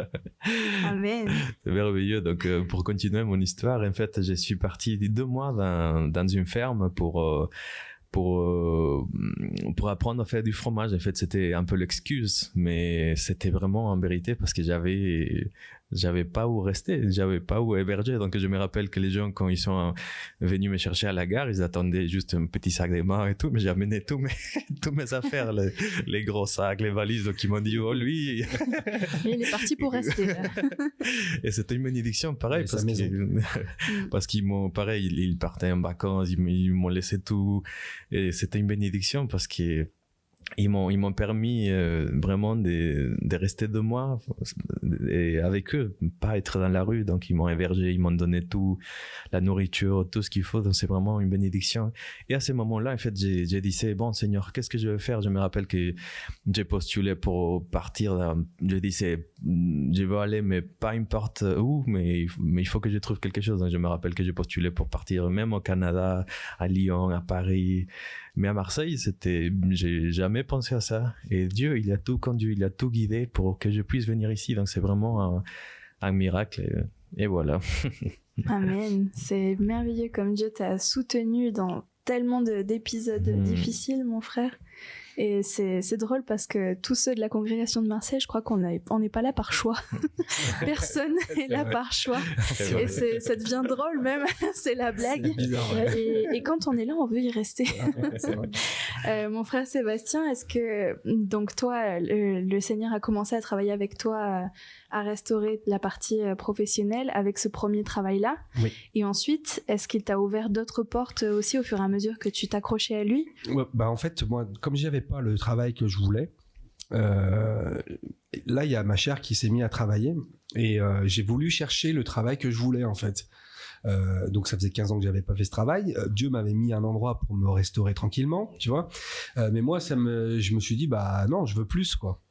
Amen. C'est merveilleux. Donc, pour continuer mon histoire, en fait, je suis parti 2 mois dans une ferme pour apprendre à faire du fromage. En fait, c'était un peu l'excuse, mais c'était vraiment en vérité parce que j'avais pas où rester, j'avais pas où héberger. Donc, je me rappelle que les gens, quand ils sont venus me chercher à la gare, ils attendaient juste un petit sac de main et tout, mais j'ai amené tous mes affaires, les gros sacs, les valises. Donc, ils m'ont dit, oh, lui. Il est parti pour rester. Et c'était une bénédiction, pareil, parce qu'ils m'ont, pareil, ils partaient en vacances, ils m'ont laissé tout. Et c'était une bénédiction parce que ils m'ont permis vraiment de rester 2 mois et avec eux, pas être dans la rue. Donc ils m'ont hébergé, ils m'ont donné tout, la nourriture, tout ce qu'il faut. Donc c'est vraiment une bénédiction. Et à ce moment-là, en fait, j'ai dit, c'est bon, Seigneur, qu'est-ce que je vais faire? Je me rappelle que j'ai postulé pour partir. J'ai dit, je veux aller, mais pas importe où, mais il faut que je trouve quelque chose. Donc je me rappelle que j'ai postulé pour partir même au Canada, à Lyon, à Paris. Mais à Marseille, j'ai jamais pensé à ça. Et Dieu, il a tout conduit, il a tout guidé pour que je puisse venir ici. Donc c'est vraiment un miracle. Et voilà. Amen. C'est merveilleux comme Dieu t'a soutenu dans tellement d'épisodes difficiles, mon frère. Et c'est drôle parce que tous ceux de la congrégation de Marseille, je crois qu'on n'est pas là par choix. Personne n'est là par choix. Et ça devient drôle même, c'est la blague. C'est bizarre, ouais. Et quand on est là, on veut y rester. C'est vrai. Mon frère Sébastien, est-ce que donc toi, le Seigneur a commencé à travailler avec toi à restaurer la partie professionnelle avec ce premier travail-là? Oui. Et ensuite, est-ce qu'il t'a ouvert d'autres portes aussi au fur et à mesure que tu t'accrochais à lui? Ouais, en fait, moi, comme j'avais pas le travail que je voulais, là, il y a ma chère qui s'est mise à travailler et j'ai voulu chercher le travail que je voulais, en fait. Donc ça faisait 15 ans que j'avais pas fait ce travail. Dieu m'avait mis un endroit pour me restaurer tranquillement, tu vois. Mais moi, je me suis dit, bah non, je veux plus, quoi.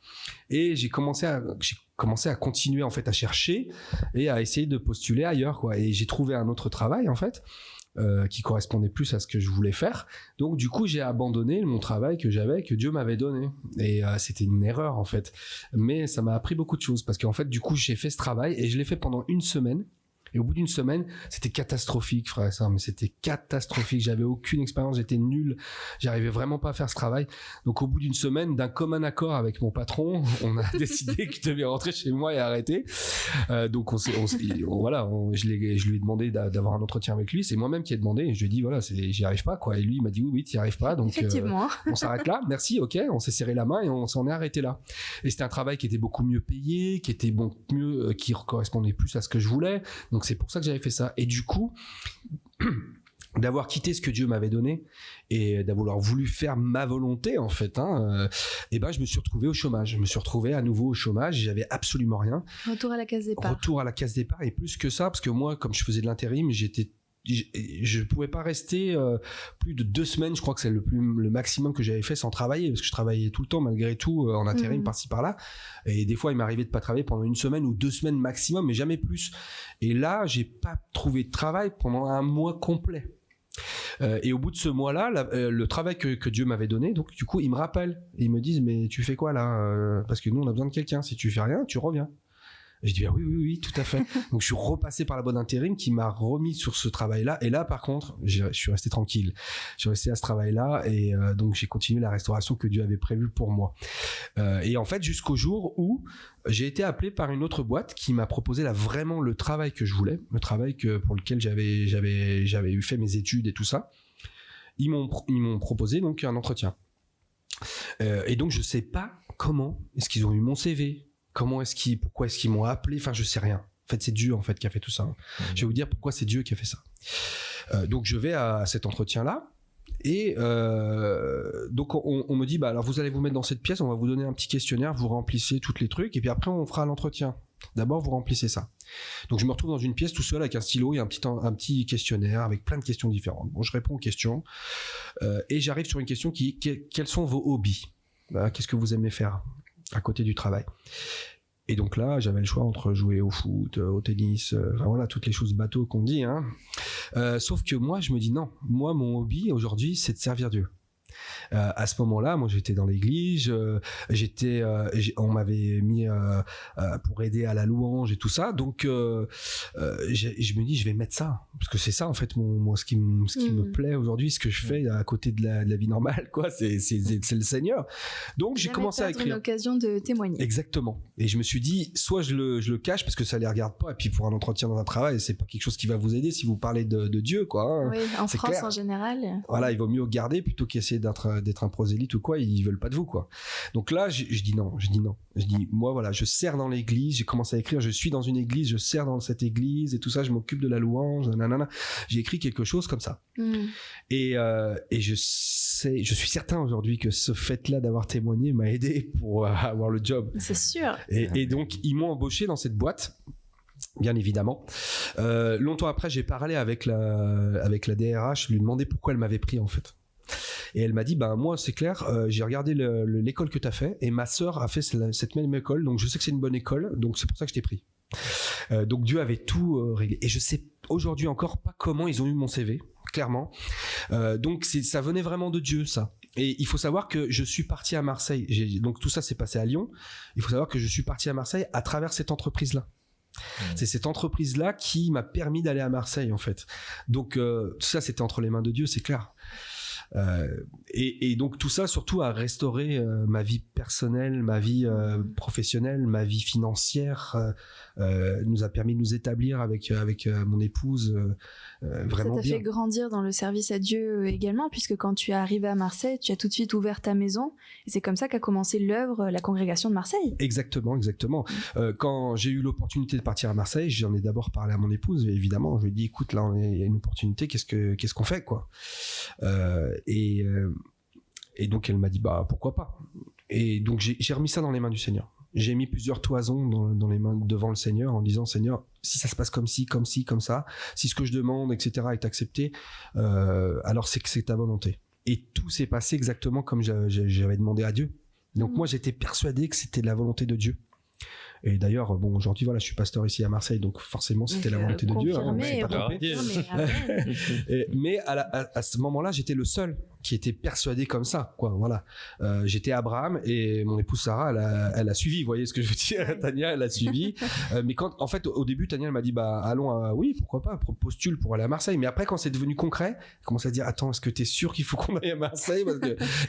Et j'ai commencé à continuer, en fait, à chercher et à essayer de postuler ailleurs, quoi. Et j'ai trouvé un autre travail, en fait, qui correspondait plus à ce que je voulais faire. Donc du coup, j'ai abandonné mon travail que Dieu m'avait donné. Et c'était une erreur, en fait. Mais ça m'a appris beaucoup de choses parce qu'en fait, du coup, j'ai fait ce travail et je l'ai fait pendant une semaine. Et au bout d'une semaine, c'était catastrophique, frère et sœur, mais c'était catastrophique. J'avais aucune expérience, j'étais nul. J'arrivais vraiment pas à faire ce travail. Donc, au bout d'une semaine, d'un commun accord avec mon patron, on a décidé que je devais rentrer chez moi et arrêter. Donc, je lui ai demandé d'avoir un entretien avec lui. C'est moi-même qui ai demandé. Et je lui ai dit, voilà, j'y arrive pas, quoi. Et lui, il m'a dit, oui, t'y arrives pas. Donc, effectivement. On s'arrête là. Merci, ok. On s'est serré la main et on s'en est arrêté là. Et c'était un travail qui était beaucoup mieux payé, qui était mieux, qui correspondait plus à ce que je voulais. Donc c'est pour ça que j'avais fait ça. Et du coup, d'avoir quitté ce que Dieu m'avait donné et d'avoir voulu faire ma volonté, en fait, et ben je me suis retrouvé au chômage. Je me suis retrouvé à nouveau au chômage. J'avais absolument rien. Retour à la case départ. Retour à la case départ. Et plus que ça, parce que moi, comme je faisais de l'intérim, je pouvais pas rester plus de 2 semaines. Je crois que c'est le maximum que j'avais fait sans travailler, parce que je travaillais tout le temps malgré tout en intérim par-ci par-là. Et des fois, il m'arrivait de pas travailler pendant 1 semaine ou 2 semaines maximum, mais jamais plus. Et là, j'ai pas trouvé de travail pendant 1 mois complet. Et au bout de ce mois-là, le travail que Dieu m'avait donné, donc du coup, ils me rappellent. Ils me disent, mais tu fais quoi là? Parce que nous, on a besoin de quelqu'un. Si tu fais rien, tu reviens. Et je dis oui, tout à fait. Donc je suis repassé par la bonne intérim qui m'a remis sur ce travail-là. Et là, par contre, je suis resté tranquille. Je suis resté à ce travail-là et donc j'ai continué la restauration que Dieu avait prévue pour moi. Et en fait, jusqu'au jour où j'ai été appelé par une autre boîte qui m'a proposé là vraiment le travail que je voulais, le travail pour lequel j'avais fait mes études et tout ça. Ils m'ont proposé donc un entretien. Et donc je sais pas comment est-ce qu'ils ont eu mon CV. Pourquoi est-ce qu'ils m'ont appelé? Enfin, je sais rien. En fait, c'est Dieu en fait qui a fait tout ça. Je vais vous dire pourquoi c'est Dieu qui a fait ça. Donc, je vais à cet entretien-là et donc on me dit, bah alors vous allez vous mettre dans cette pièce, on va vous donner un petit questionnaire, vous remplissez tous les trucs et puis après on fera l'entretien. D'abord, vous remplissez ça. Donc, je me retrouve dans une pièce tout seul avec un stylo et un petit questionnaire avec plein de questions différentes. Bon, je réponds aux questions et j'arrive sur une question quels sont vos hobbies? Qu'est-ce que vous aimez faire à côté du travail? Et donc là, j'avais le choix entre jouer au foot, au tennis, enfin voilà, toutes les choses bateaux qu'on dit. Sauf que moi, je me dis non. Moi, mon hobby aujourd'hui, c'est de servir Dieu. À ce moment-là, moi j'étais dans l'église, on m'avait mis pour aider à la louange et tout ça, donc je me dis je vais mettre ça parce que c'est ça en fait moi ce qui me plaît aujourd'hui, ce que je fais à côté de la vie normale, quoi, c'est le Seigneur. Donc j'ai commencé à écrire. Une occasion de témoigner. Exactement. Et je me suis dit soit je le cache parce que ça les regarde pas, et puis pour un entretien dans un travail, c'est pas quelque chose qui va vous aider si vous parlez de Dieu, quoi. Oui, en France clair. En général. Voilà, il vaut mieux garder plutôt qu'essayer d'être un prosélyte ou quoi, ils veulent pas de vous, quoi. Donc là, je dis non. Je dis, moi, voilà, je sers dans l'église, j'ai commencé à écrire, je suis dans une église, je sers dans cette église et tout ça, je m'occupe de la louange, nanana. J'ai écrit quelque chose comme ça. Et je suis certain aujourd'hui que ce fait-là d'avoir témoigné m'a aidé pour avoir le job. C'est sûr. Et donc, ils m'ont embauché dans cette boîte. Bien évidemment. Longtemps après, j'ai parlé avec la DRH, je lui ai demandé pourquoi elle m'avait pris en fait. Et elle m'a dit, moi c'est clair, j'ai regardé l'école que tu as fait et ma sœur a fait cette même école, donc je sais que c'est une bonne école, donc c'est pour ça que je t'ai pris. Donc Dieu avait tout réglé. Et je sais aujourd'hui encore pas comment ils ont eu mon CV, clairement. Donc ça venait vraiment de Dieu, ça. Et il faut savoir que je suis parti à Marseille. Donc tout ça s'est passé à Lyon. Il faut savoir que je suis parti à Marseille à travers cette entreprise-là. C'est cette entreprise-là qui m'a permis d'aller à Marseille, en fait. Donc, tout ça, c'était entre les mains de Dieu, c'est clair. Et donc tout ça surtout a restauré ma vie personnelle, ma vie professionnelle, ma vie financière, nous a permis de nous établir avec mon épouse vraiment ça t'a bien. fait grandir dans le service à Dieu également, puisque quand tu es arrivé à Marseille, tu as tout de suite ouvert ta maison, et c'est comme ça qu'a commencé l'œuvre, la congrégation de Marseille. Exactement. Quand j'ai eu l'opportunité de partir à Marseille, j'en ai d'abord parlé à mon épouse, évidemment. Je lui ai dit, écoute, là, il y a une opportunité, qu'est-ce qu'on fait, quoi. Et donc, elle m'a dit, bah, pourquoi pas. Et donc, j'ai remis ça dans les mains du Seigneur. J'ai mis plusieurs toisons dans les mains devant le Seigneur en disant, Seigneur, si ça se passe comme ci, comme ça, si ce que je demande, etc., est accepté, alors c'est que c'est ta volonté. Et tout s'est passé exactement comme j'avais demandé à Dieu. Donc moi, j'étais persuadé que c'était la volonté de Dieu. Et d'ailleurs, bon, aujourd'hui, voilà, je suis pasteur ici à Marseille, donc forcément, c'était la volonté de Dieu. Hein, confirmé, pas trompé. Mais à ce moment-là, j'étais le seul qui était persuadé comme ça, quoi. Voilà. J'étais Abraham et mon épouse Sarah, elle a suivi. Vous voyez ce que je veux dire? Tania, elle a suivi. Mais en fait, au début, Tania, elle m'a dit, bah, allons, oui, pourquoi pas, postule pour aller à Marseille. Mais après, quand c'est devenu concret, elle commence à dire, attends, est-ce que t'es sûr qu'il faut qu'on aille à Marseille?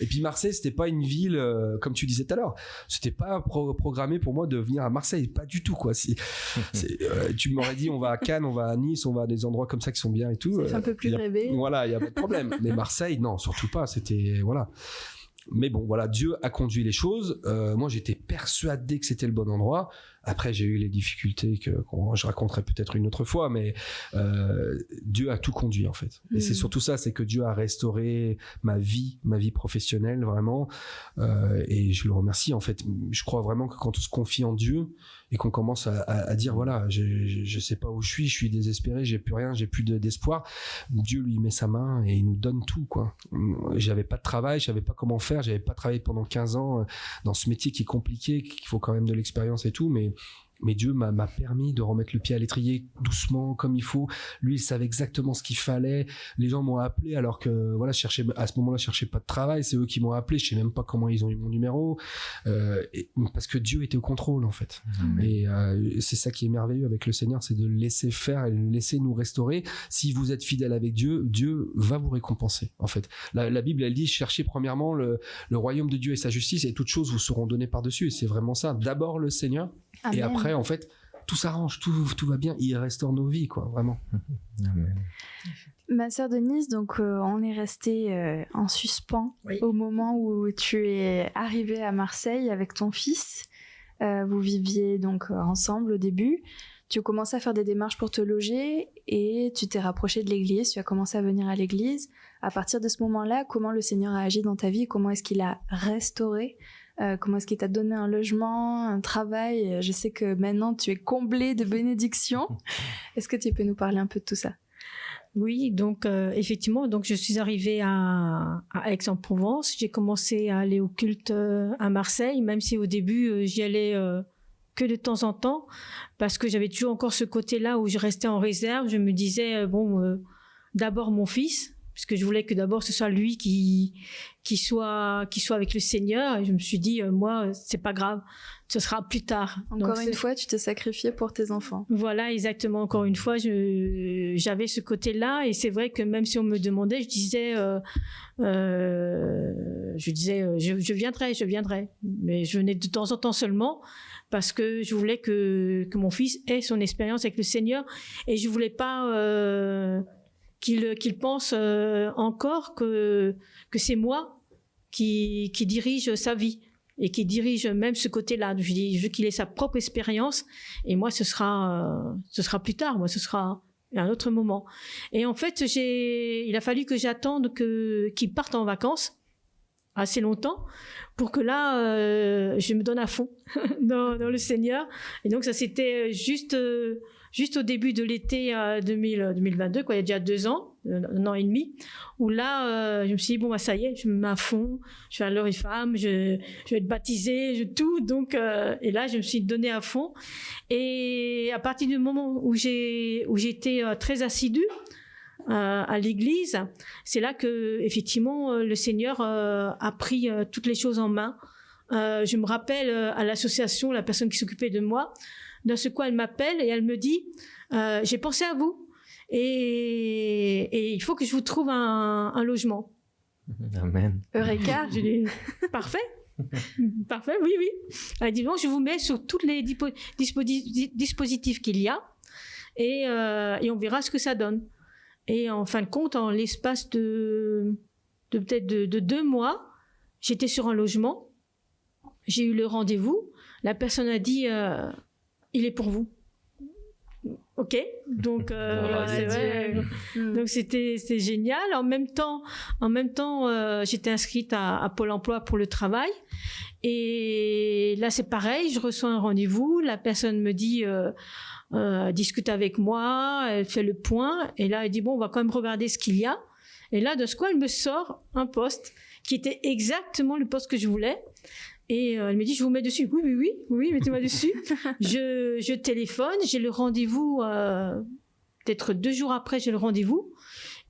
Et puis Marseille, c'était pas une ville, comme tu disais tout à l'heure, c'était pas programmé pour moi de venir à Marseille, pas du tout, quoi. Tu m'aurais dit, on va à Cannes, on va à Nice, on va à des endroits comme ça qui sont bien et tout. C'est un peu plus rêvé. Voilà, il y a pas de problème. Mais Marseille, non, surtout pas. C'était voilà. Mais bon, voilà, Dieu a conduit les choses. Moi, j'étais persuadé que c'était le bon endroit. Après, j'ai eu les difficultés que je raconterai peut-être une autre fois, mais Dieu a tout conduit en fait. Et c'est surtout ça, c'est que Dieu a restauré ma vie professionnelle vraiment. Et je le remercie en fait. Je crois vraiment que quand on se confie en Dieu et qu'on commence à dire voilà, je sais pas où je suis désespéré, j'ai plus rien, j'ai plus d'espoir. Dieu lui met sa main et il nous donne tout, quoi. J'avais pas de travail, je savais pas comment faire, j'avais pas travaillé pendant 15 ans dans ce métier qui est compliqué, qu'il faut quand même de l'expérience et tout, mais Dieu m'a permis de remettre le pied à l'étrier doucement, comme il faut. Lui, il savait exactement ce qu'il fallait. Les gens m'ont appelé alors que, voilà, à ce moment-là, je cherchais pas de travail. C'est eux qui m'ont appelé. Je sais même pas comment ils ont eu mon numéro. Parce que Dieu était au contrôle, en fait. Et c'est ça qui est merveilleux avec le Seigneur, c'est de le laisser faire et de le laisser nous restaurer. Si vous êtes fidèle avec Dieu, Dieu va vous récompenser, en fait. La Bible, elle dit, cherchez premièrement le royaume de Dieu et sa justice et toutes choses vous seront données par-dessus. Et c'est vraiment ça. D'abord le Seigneur. Amen. Et après, en fait, tout s'arrange, tout va bien. Il restaure nos vies, quoi, vraiment. Amen. Ma sœur Denise, donc on est resté en suspens au moment où tu es arrivée à Marseille avec ton fils. Vous viviez donc ensemble au début. Tu as commencé à faire des démarches pour te loger et tu t'es rapproché de l'église. Tu as commencé à venir à l'église. À partir de ce moment-là, comment le Seigneur a agi dans ta vie? Comment est-ce qu'il a restauré? Comment est-ce qu'il t'a donné un logement, un travail? Je sais que maintenant tu es comblée de bénédictions. Est-ce que tu peux nous parler un peu de tout ça? Oui, donc effectivement, donc je suis arrivée à Aix-en-Provence. J'ai commencé à aller au culte à Marseille, même si au début j'y allais que de temps en temps, parce que j'avais toujours encore ce côté-là où je restais en réserve. Je me disais d'abord mon fils, puisque je voulais que d'abord ce soit lui qui soit avec le Seigneur. Et je me suis dit moi c'est pas grave, ce sera plus tard. Encore une fois, tu t'es sacrifiée pour tes enfants. Voilà, exactement. Encore une fois, j'avais ce côté-là, et c'est vrai que même si on me demandait, je disais je viendrai, mais je venais de temps en temps seulement, parce que je voulais que mon fils ait son expérience avec le Seigneur, et je voulais pas qu'il pense encore que c'est moi qui dirige sa vie et qui dirige même ce côté-là. Je veux qu'il ait sa propre expérience, et moi ce sera plus tard, moi ce sera à un autre moment. Et en fait, il a fallu que j'attende qu'il parte en vacances assez longtemps pour que là je me donne à fond dans le Seigneur. Et donc ça c'était juste au début de l'été 2022, quoi, il y a déjà 2 ans, un an et demi, où là, je me suis dit, bon, bah, ça y est, je me mets à fond, je vais à l'Oriflamme, je vais être baptisée, tout, donc, et là, je me suis donnée à fond. Et à partir du moment où j'étais très assidue à l'église, c'est là que, effectivement, le Seigneur a pris toutes les choses en main. Je me rappelle à l'association, la personne qui s'occupait de moi, d'un seul coup, elle m'appelle et elle me dit j'ai pensé à vous et il faut que je vous trouve un logement. Amen. Eureka. Parfait. Parfait, oui. Elle dit, bon, je vous mets sur tous les dispositifs qu'il y a et on verra ce que ça donne. Et en fin de compte, en l'espace de peut-être de 2 mois, j'étais sur un logement. J'ai eu le rendez-vous. La personne a dit, il est pour vous. Ok, donc c'est vrai. Donc c'était génial. En même temps, j'étais inscrite à Pôle Emploi pour le travail. Et là, c'est pareil. Je reçois un rendez-vous. La personne me dit, discute avec moi. Elle fait le point. Et là, elle dit, bon, on va quand même regarder ce qu'il y a. Et là, de ce coup, elle me sort un poste qui était exactement le poste que je voulais. Et elle me dit, je vous mets dessus. Oui, mettez-moi dessus. Je téléphone, j'ai le rendez-vous, peut-être 2 jours après, j'ai le rendez-vous.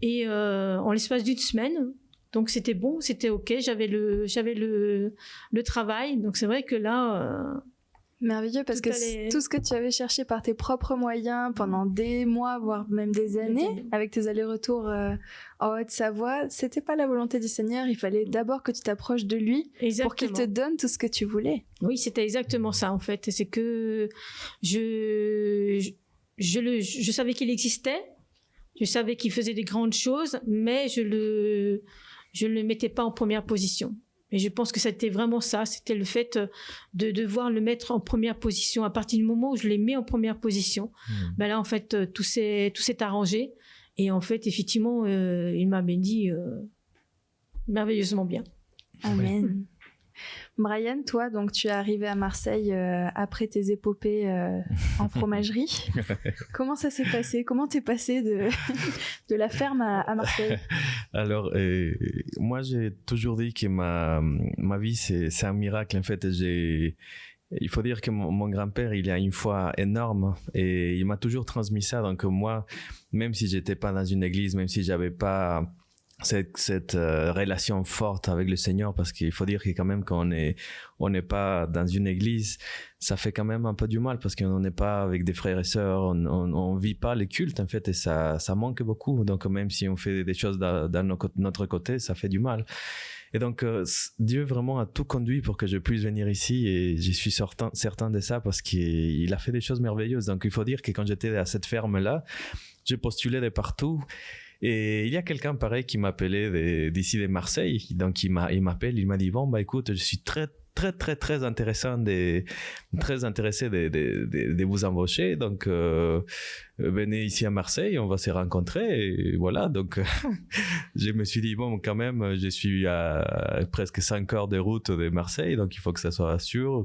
Et en l'espace d'1 semaine, donc c'était bon, c'était OK, j'avais le travail. Donc c'est vrai que là... merveilleux, parce que tout ce que tu avais cherché par tes propres moyens pendant des mois, voire même des années, avec tes allers-retours en Haute-Savoie, c'était pas la volonté du Seigneur. Il fallait d'abord que tu t'approches de lui pour qu'il te donne tout ce que tu voulais. Oui, c'était exactement ça en fait. C'est que je savais qu'il existait, je savais qu'il faisait des grandes choses, mais je ne le mettais pas en première position. Et je pense que c'était vraiment ça, c'était le fait de devoir le mettre en première position. À partir du moment où je l'ai mis en première position, ben là, en fait, tout s'est arrangé. Et en fait, effectivement, il m'a béni merveilleusement bien. Amen. Brian, toi, donc tu es arrivé à Marseille après tes épopées en fromagerie. Comment ça s'est passé? Comment t'es passé de la ferme à Marseille? Alors, moi, j'ai toujours dit que ma vie, c'est un miracle. En fait, il faut dire que mon grand-père, il a une foi énorme et il m'a toujours transmis ça. Donc moi, même si j'étais pas dans une église, même si j'avais pas cette relation forte avec le Seigneur, parce qu'il faut dire que quand même quand on n'est pas dans une église, ça fait quand même un peu du mal parce qu'on n'est pas avec des frères et sœurs, on vit pas les cultes en fait, et ça manque beaucoup. Donc même si on fait des choses dans notre côté, ça fait du mal. Et donc Dieu vraiment a tout conduit pour que je puisse venir ici, et je suis certain de ça parce qu'il a fait des choses merveilleuses. Donc il faut dire que quand j'étais à cette ferme-là, j'ai postulé de partout. Et il y a quelqu'un pareil qui m'appelait d'ici de Marseille. Donc il m'appelle, il m'a dit, bon, bah écoute, je suis très intéressé de vous embaucher. Donc venez ici à Marseille, on va se rencontrer. Et voilà, donc je me suis dit, bon, quand même, je suis à presque 5 heures de route de Marseille, donc il faut que ça soit sûr.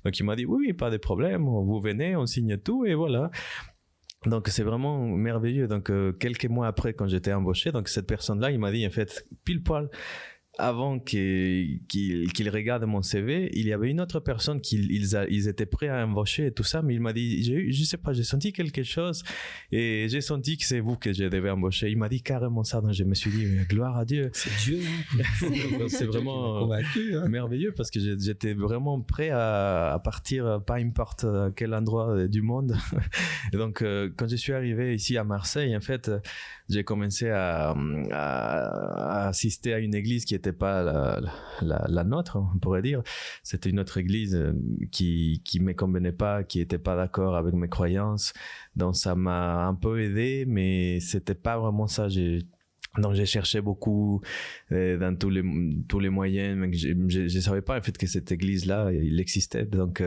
Donc il m'a dit, oui, pas de problème, vous venez, on signe tout, et voilà. Donc c'est vraiment merveilleux. Donc quelques mois après, quand j'étais embauché, donc cette personne-là, il m'a dit en fait pile poil avant qu'il regarde mon CV, il y avait une autre personne ils étaient prêts à embaucher et tout ça, mais il m'a dit, je sais pas, j'ai senti quelque chose et j'ai senti que c'est vous que je devais embaucher. Il m'a dit carrément ça, donc je me suis dit, gloire à Dieu. C'est Dieu. Hein. C'est vraiment merveilleux parce que j'étais vraiment prêt à partir, pas importe à quel endroit du monde. Et donc quand je suis arrivé ici à Marseille, en fait, j'ai commencé à assister à une église qui n'était pas la nôtre, on pourrait dire. C'était une autre église qui me convenait pas, qui était pas d'accord avec mes croyances. Donc ça m'a un peu aidé, mais c'était pas vraiment ça. Donc j'ai cherché beaucoup dans tous les moyens, mais je savais pas en fait que cette église-là, il existait. Donc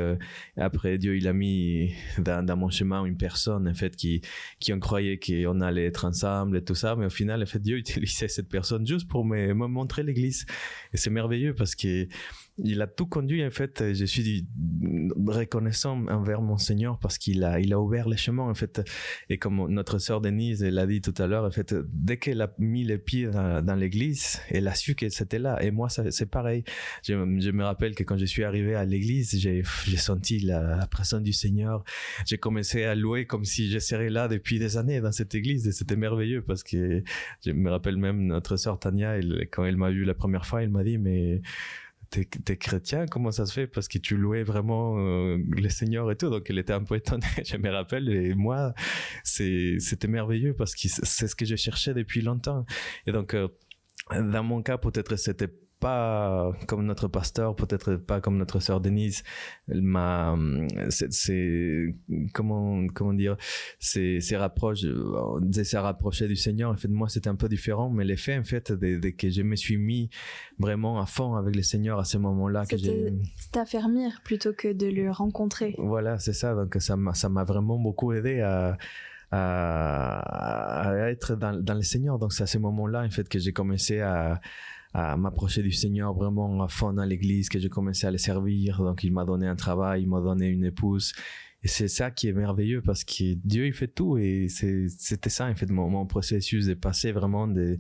après Dieu, il a mis dans mon chemin une personne en fait qui en croyait qu'on allait être ensemble et tout ça, mais au final en fait Dieu utilisait cette personne juste pour me montrer l'église. Et c'est merveilleux parce que il a tout conduit en fait. Je suis reconnaissant envers mon Seigneur parce qu'il a ouvert les chemins en fait. Et comme notre sœur Denise l'a dit tout à l'heure, en fait, dès qu'elle a mis les pieds dans l'église, elle a su que c'était là. Et moi, c'est pareil. Je me rappelle que quand je suis arrivé à l'église, j'ai senti la présence du Seigneur. J'ai commencé à louer comme si je serais là depuis des années dans cette église, et c'était merveilleux parce que je me rappelle même notre sœur Tania, quand elle m'a vu la première fois, elle m'a dit, mais t'es chrétien, comment ça se fait? Parce que tu louais vraiment le Seigneur et tout. Donc elle était un peu étonnée, je me rappelle. Et moi, c'était merveilleux parce que c'est ce que je cherchais depuis longtemps. Et donc dans mon cas, peut-être c'était pas comme notre pasteur, peut-être pas comme notre sœur Denise. Comment dire, c'est rapproché du Seigneur. En fait, moi, c'était un peu différent, mais l'effet, en fait, que je me suis mis vraiment à fond avec le Seigneur à ce moment-là. C'était t'affermir plutôt que de le rencontrer. Voilà, c'est ça. Donc, ça m'a vraiment beaucoup aidé à être dans le Seigneur. Donc, c'est à ce moment-là, en fait, que j'ai commencé à m'approcher du Seigneur vraiment à fond dans l'église, que j'ai commencé à le servir. Donc, il m'a donné un travail, il m'a donné une épouse. Et c'est ça qui est merveilleux parce que Dieu, il fait tout. Et c'était ça, en fait, mon processus de passer vraiment de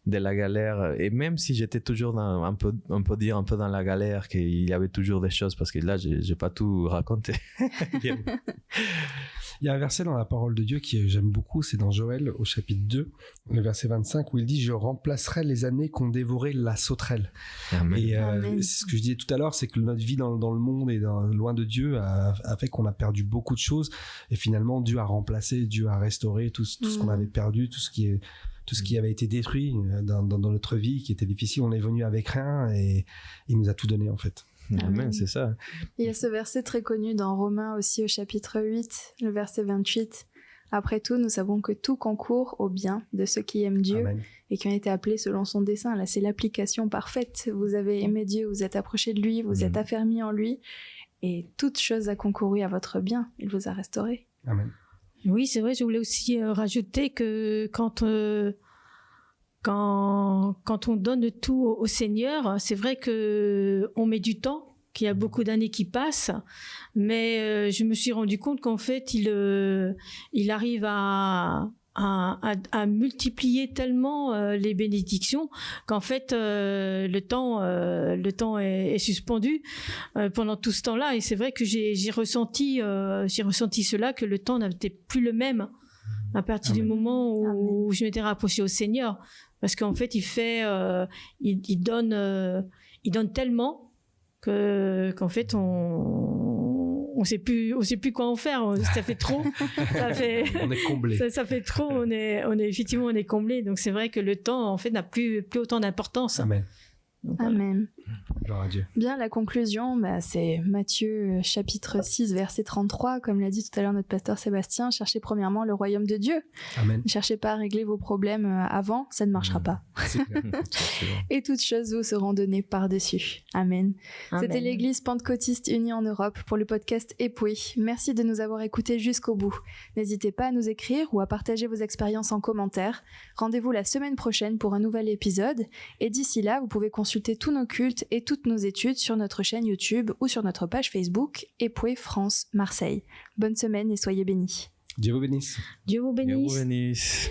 la galère. Et même si j'étais toujours un peu dans la galère, qu'il y avait toujours des choses, parce que là, j'ai pas tout raconté. Il y a un verset dans la parole de Dieu que j'aime beaucoup, c'est dans Joël au chapitre 2, le verset 25, où il dit « Je remplacerai les années qu'ont dévoré la sauterelle ». Et c'est ce que je disais tout à l'heure, c'est que notre vie dans le monde et loin de Dieu a fait qu'on a perdu beaucoup de choses. Et finalement, Dieu a remplacé, Dieu a restauré tout ce qu'on avait perdu, tout ce qui avait été détruit dans notre vie, qui était difficile. On est venu avec rien et il nous a tout donné en fait. Amen, c'est ça. Il y a ce verset très connu dans Romains aussi au chapitre 8, le verset 28. Après tout, nous savons que tout concourt au bien de ceux qui aiment Dieu. Amen. Et qui ont été appelés selon son dessein. Là, c'est l'application parfaite. Vous avez aimé Dieu, vous êtes approché de lui, vous êtes affermi en lui. Et toute chose a concouru à votre bien. Il vous a restauré. Amen. Oui, c'est vrai, je voulais aussi rajouter que quand on donne tout au Seigneur, c'est vrai qu'on met du temps, qu'il y a beaucoup d'années qui passent, mais je me suis rendu compte qu'en fait, il arrive à multiplier tellement les bénédictions qu'en fait le temps est suspendu pendant tout ce temps-là. Et c'est vrai que j'ai ressenti cela, que le temps n'était plus le même à partir du moment où je m'étais rapprochée au Seigneur. Parce qu'en fait, il donne tellement qu'en fait, on sait plus quoi en faire. Ça fait trop. On est comblé. Ça fait trop. On est comblé. Donc c'est vrai que le temps, en fait, n'a plus autant d'importance. Amen. Donc, Amen. Gloire à Dieu. Bien, la conclusion, c'est Matthieu chapitre 6, verset 33. Comme l'a dit tout à l'heure notre pasteur Sébastien, cherchez premièrement le royaume de Dieu. Amen. Ne cherchez pas à régler vos problèmes avant, ça ne marchera pas. Et toutes choses vous seront données par-dessus. Amen. C'était l'église pentecôtiste unie en Europe pour le podcast Époué. Merci de nous avoir écoutés jusqu'au bout. N'hésitez pas à nous écrire ou à partager vos expériences en commentaire. Rendez-vous la semaine prochaine pour un nouvel épisode. Et d'ici là, vous pouvez consulter tous nos cultes et toutes nos études sur notre chaîne YouTube ou sur notre page Facebook Époué France Marseille. Bonne semaine et soyez bénis. Dieu vous bénisse. Dieu vous bénisse. Dieu vous bénisse.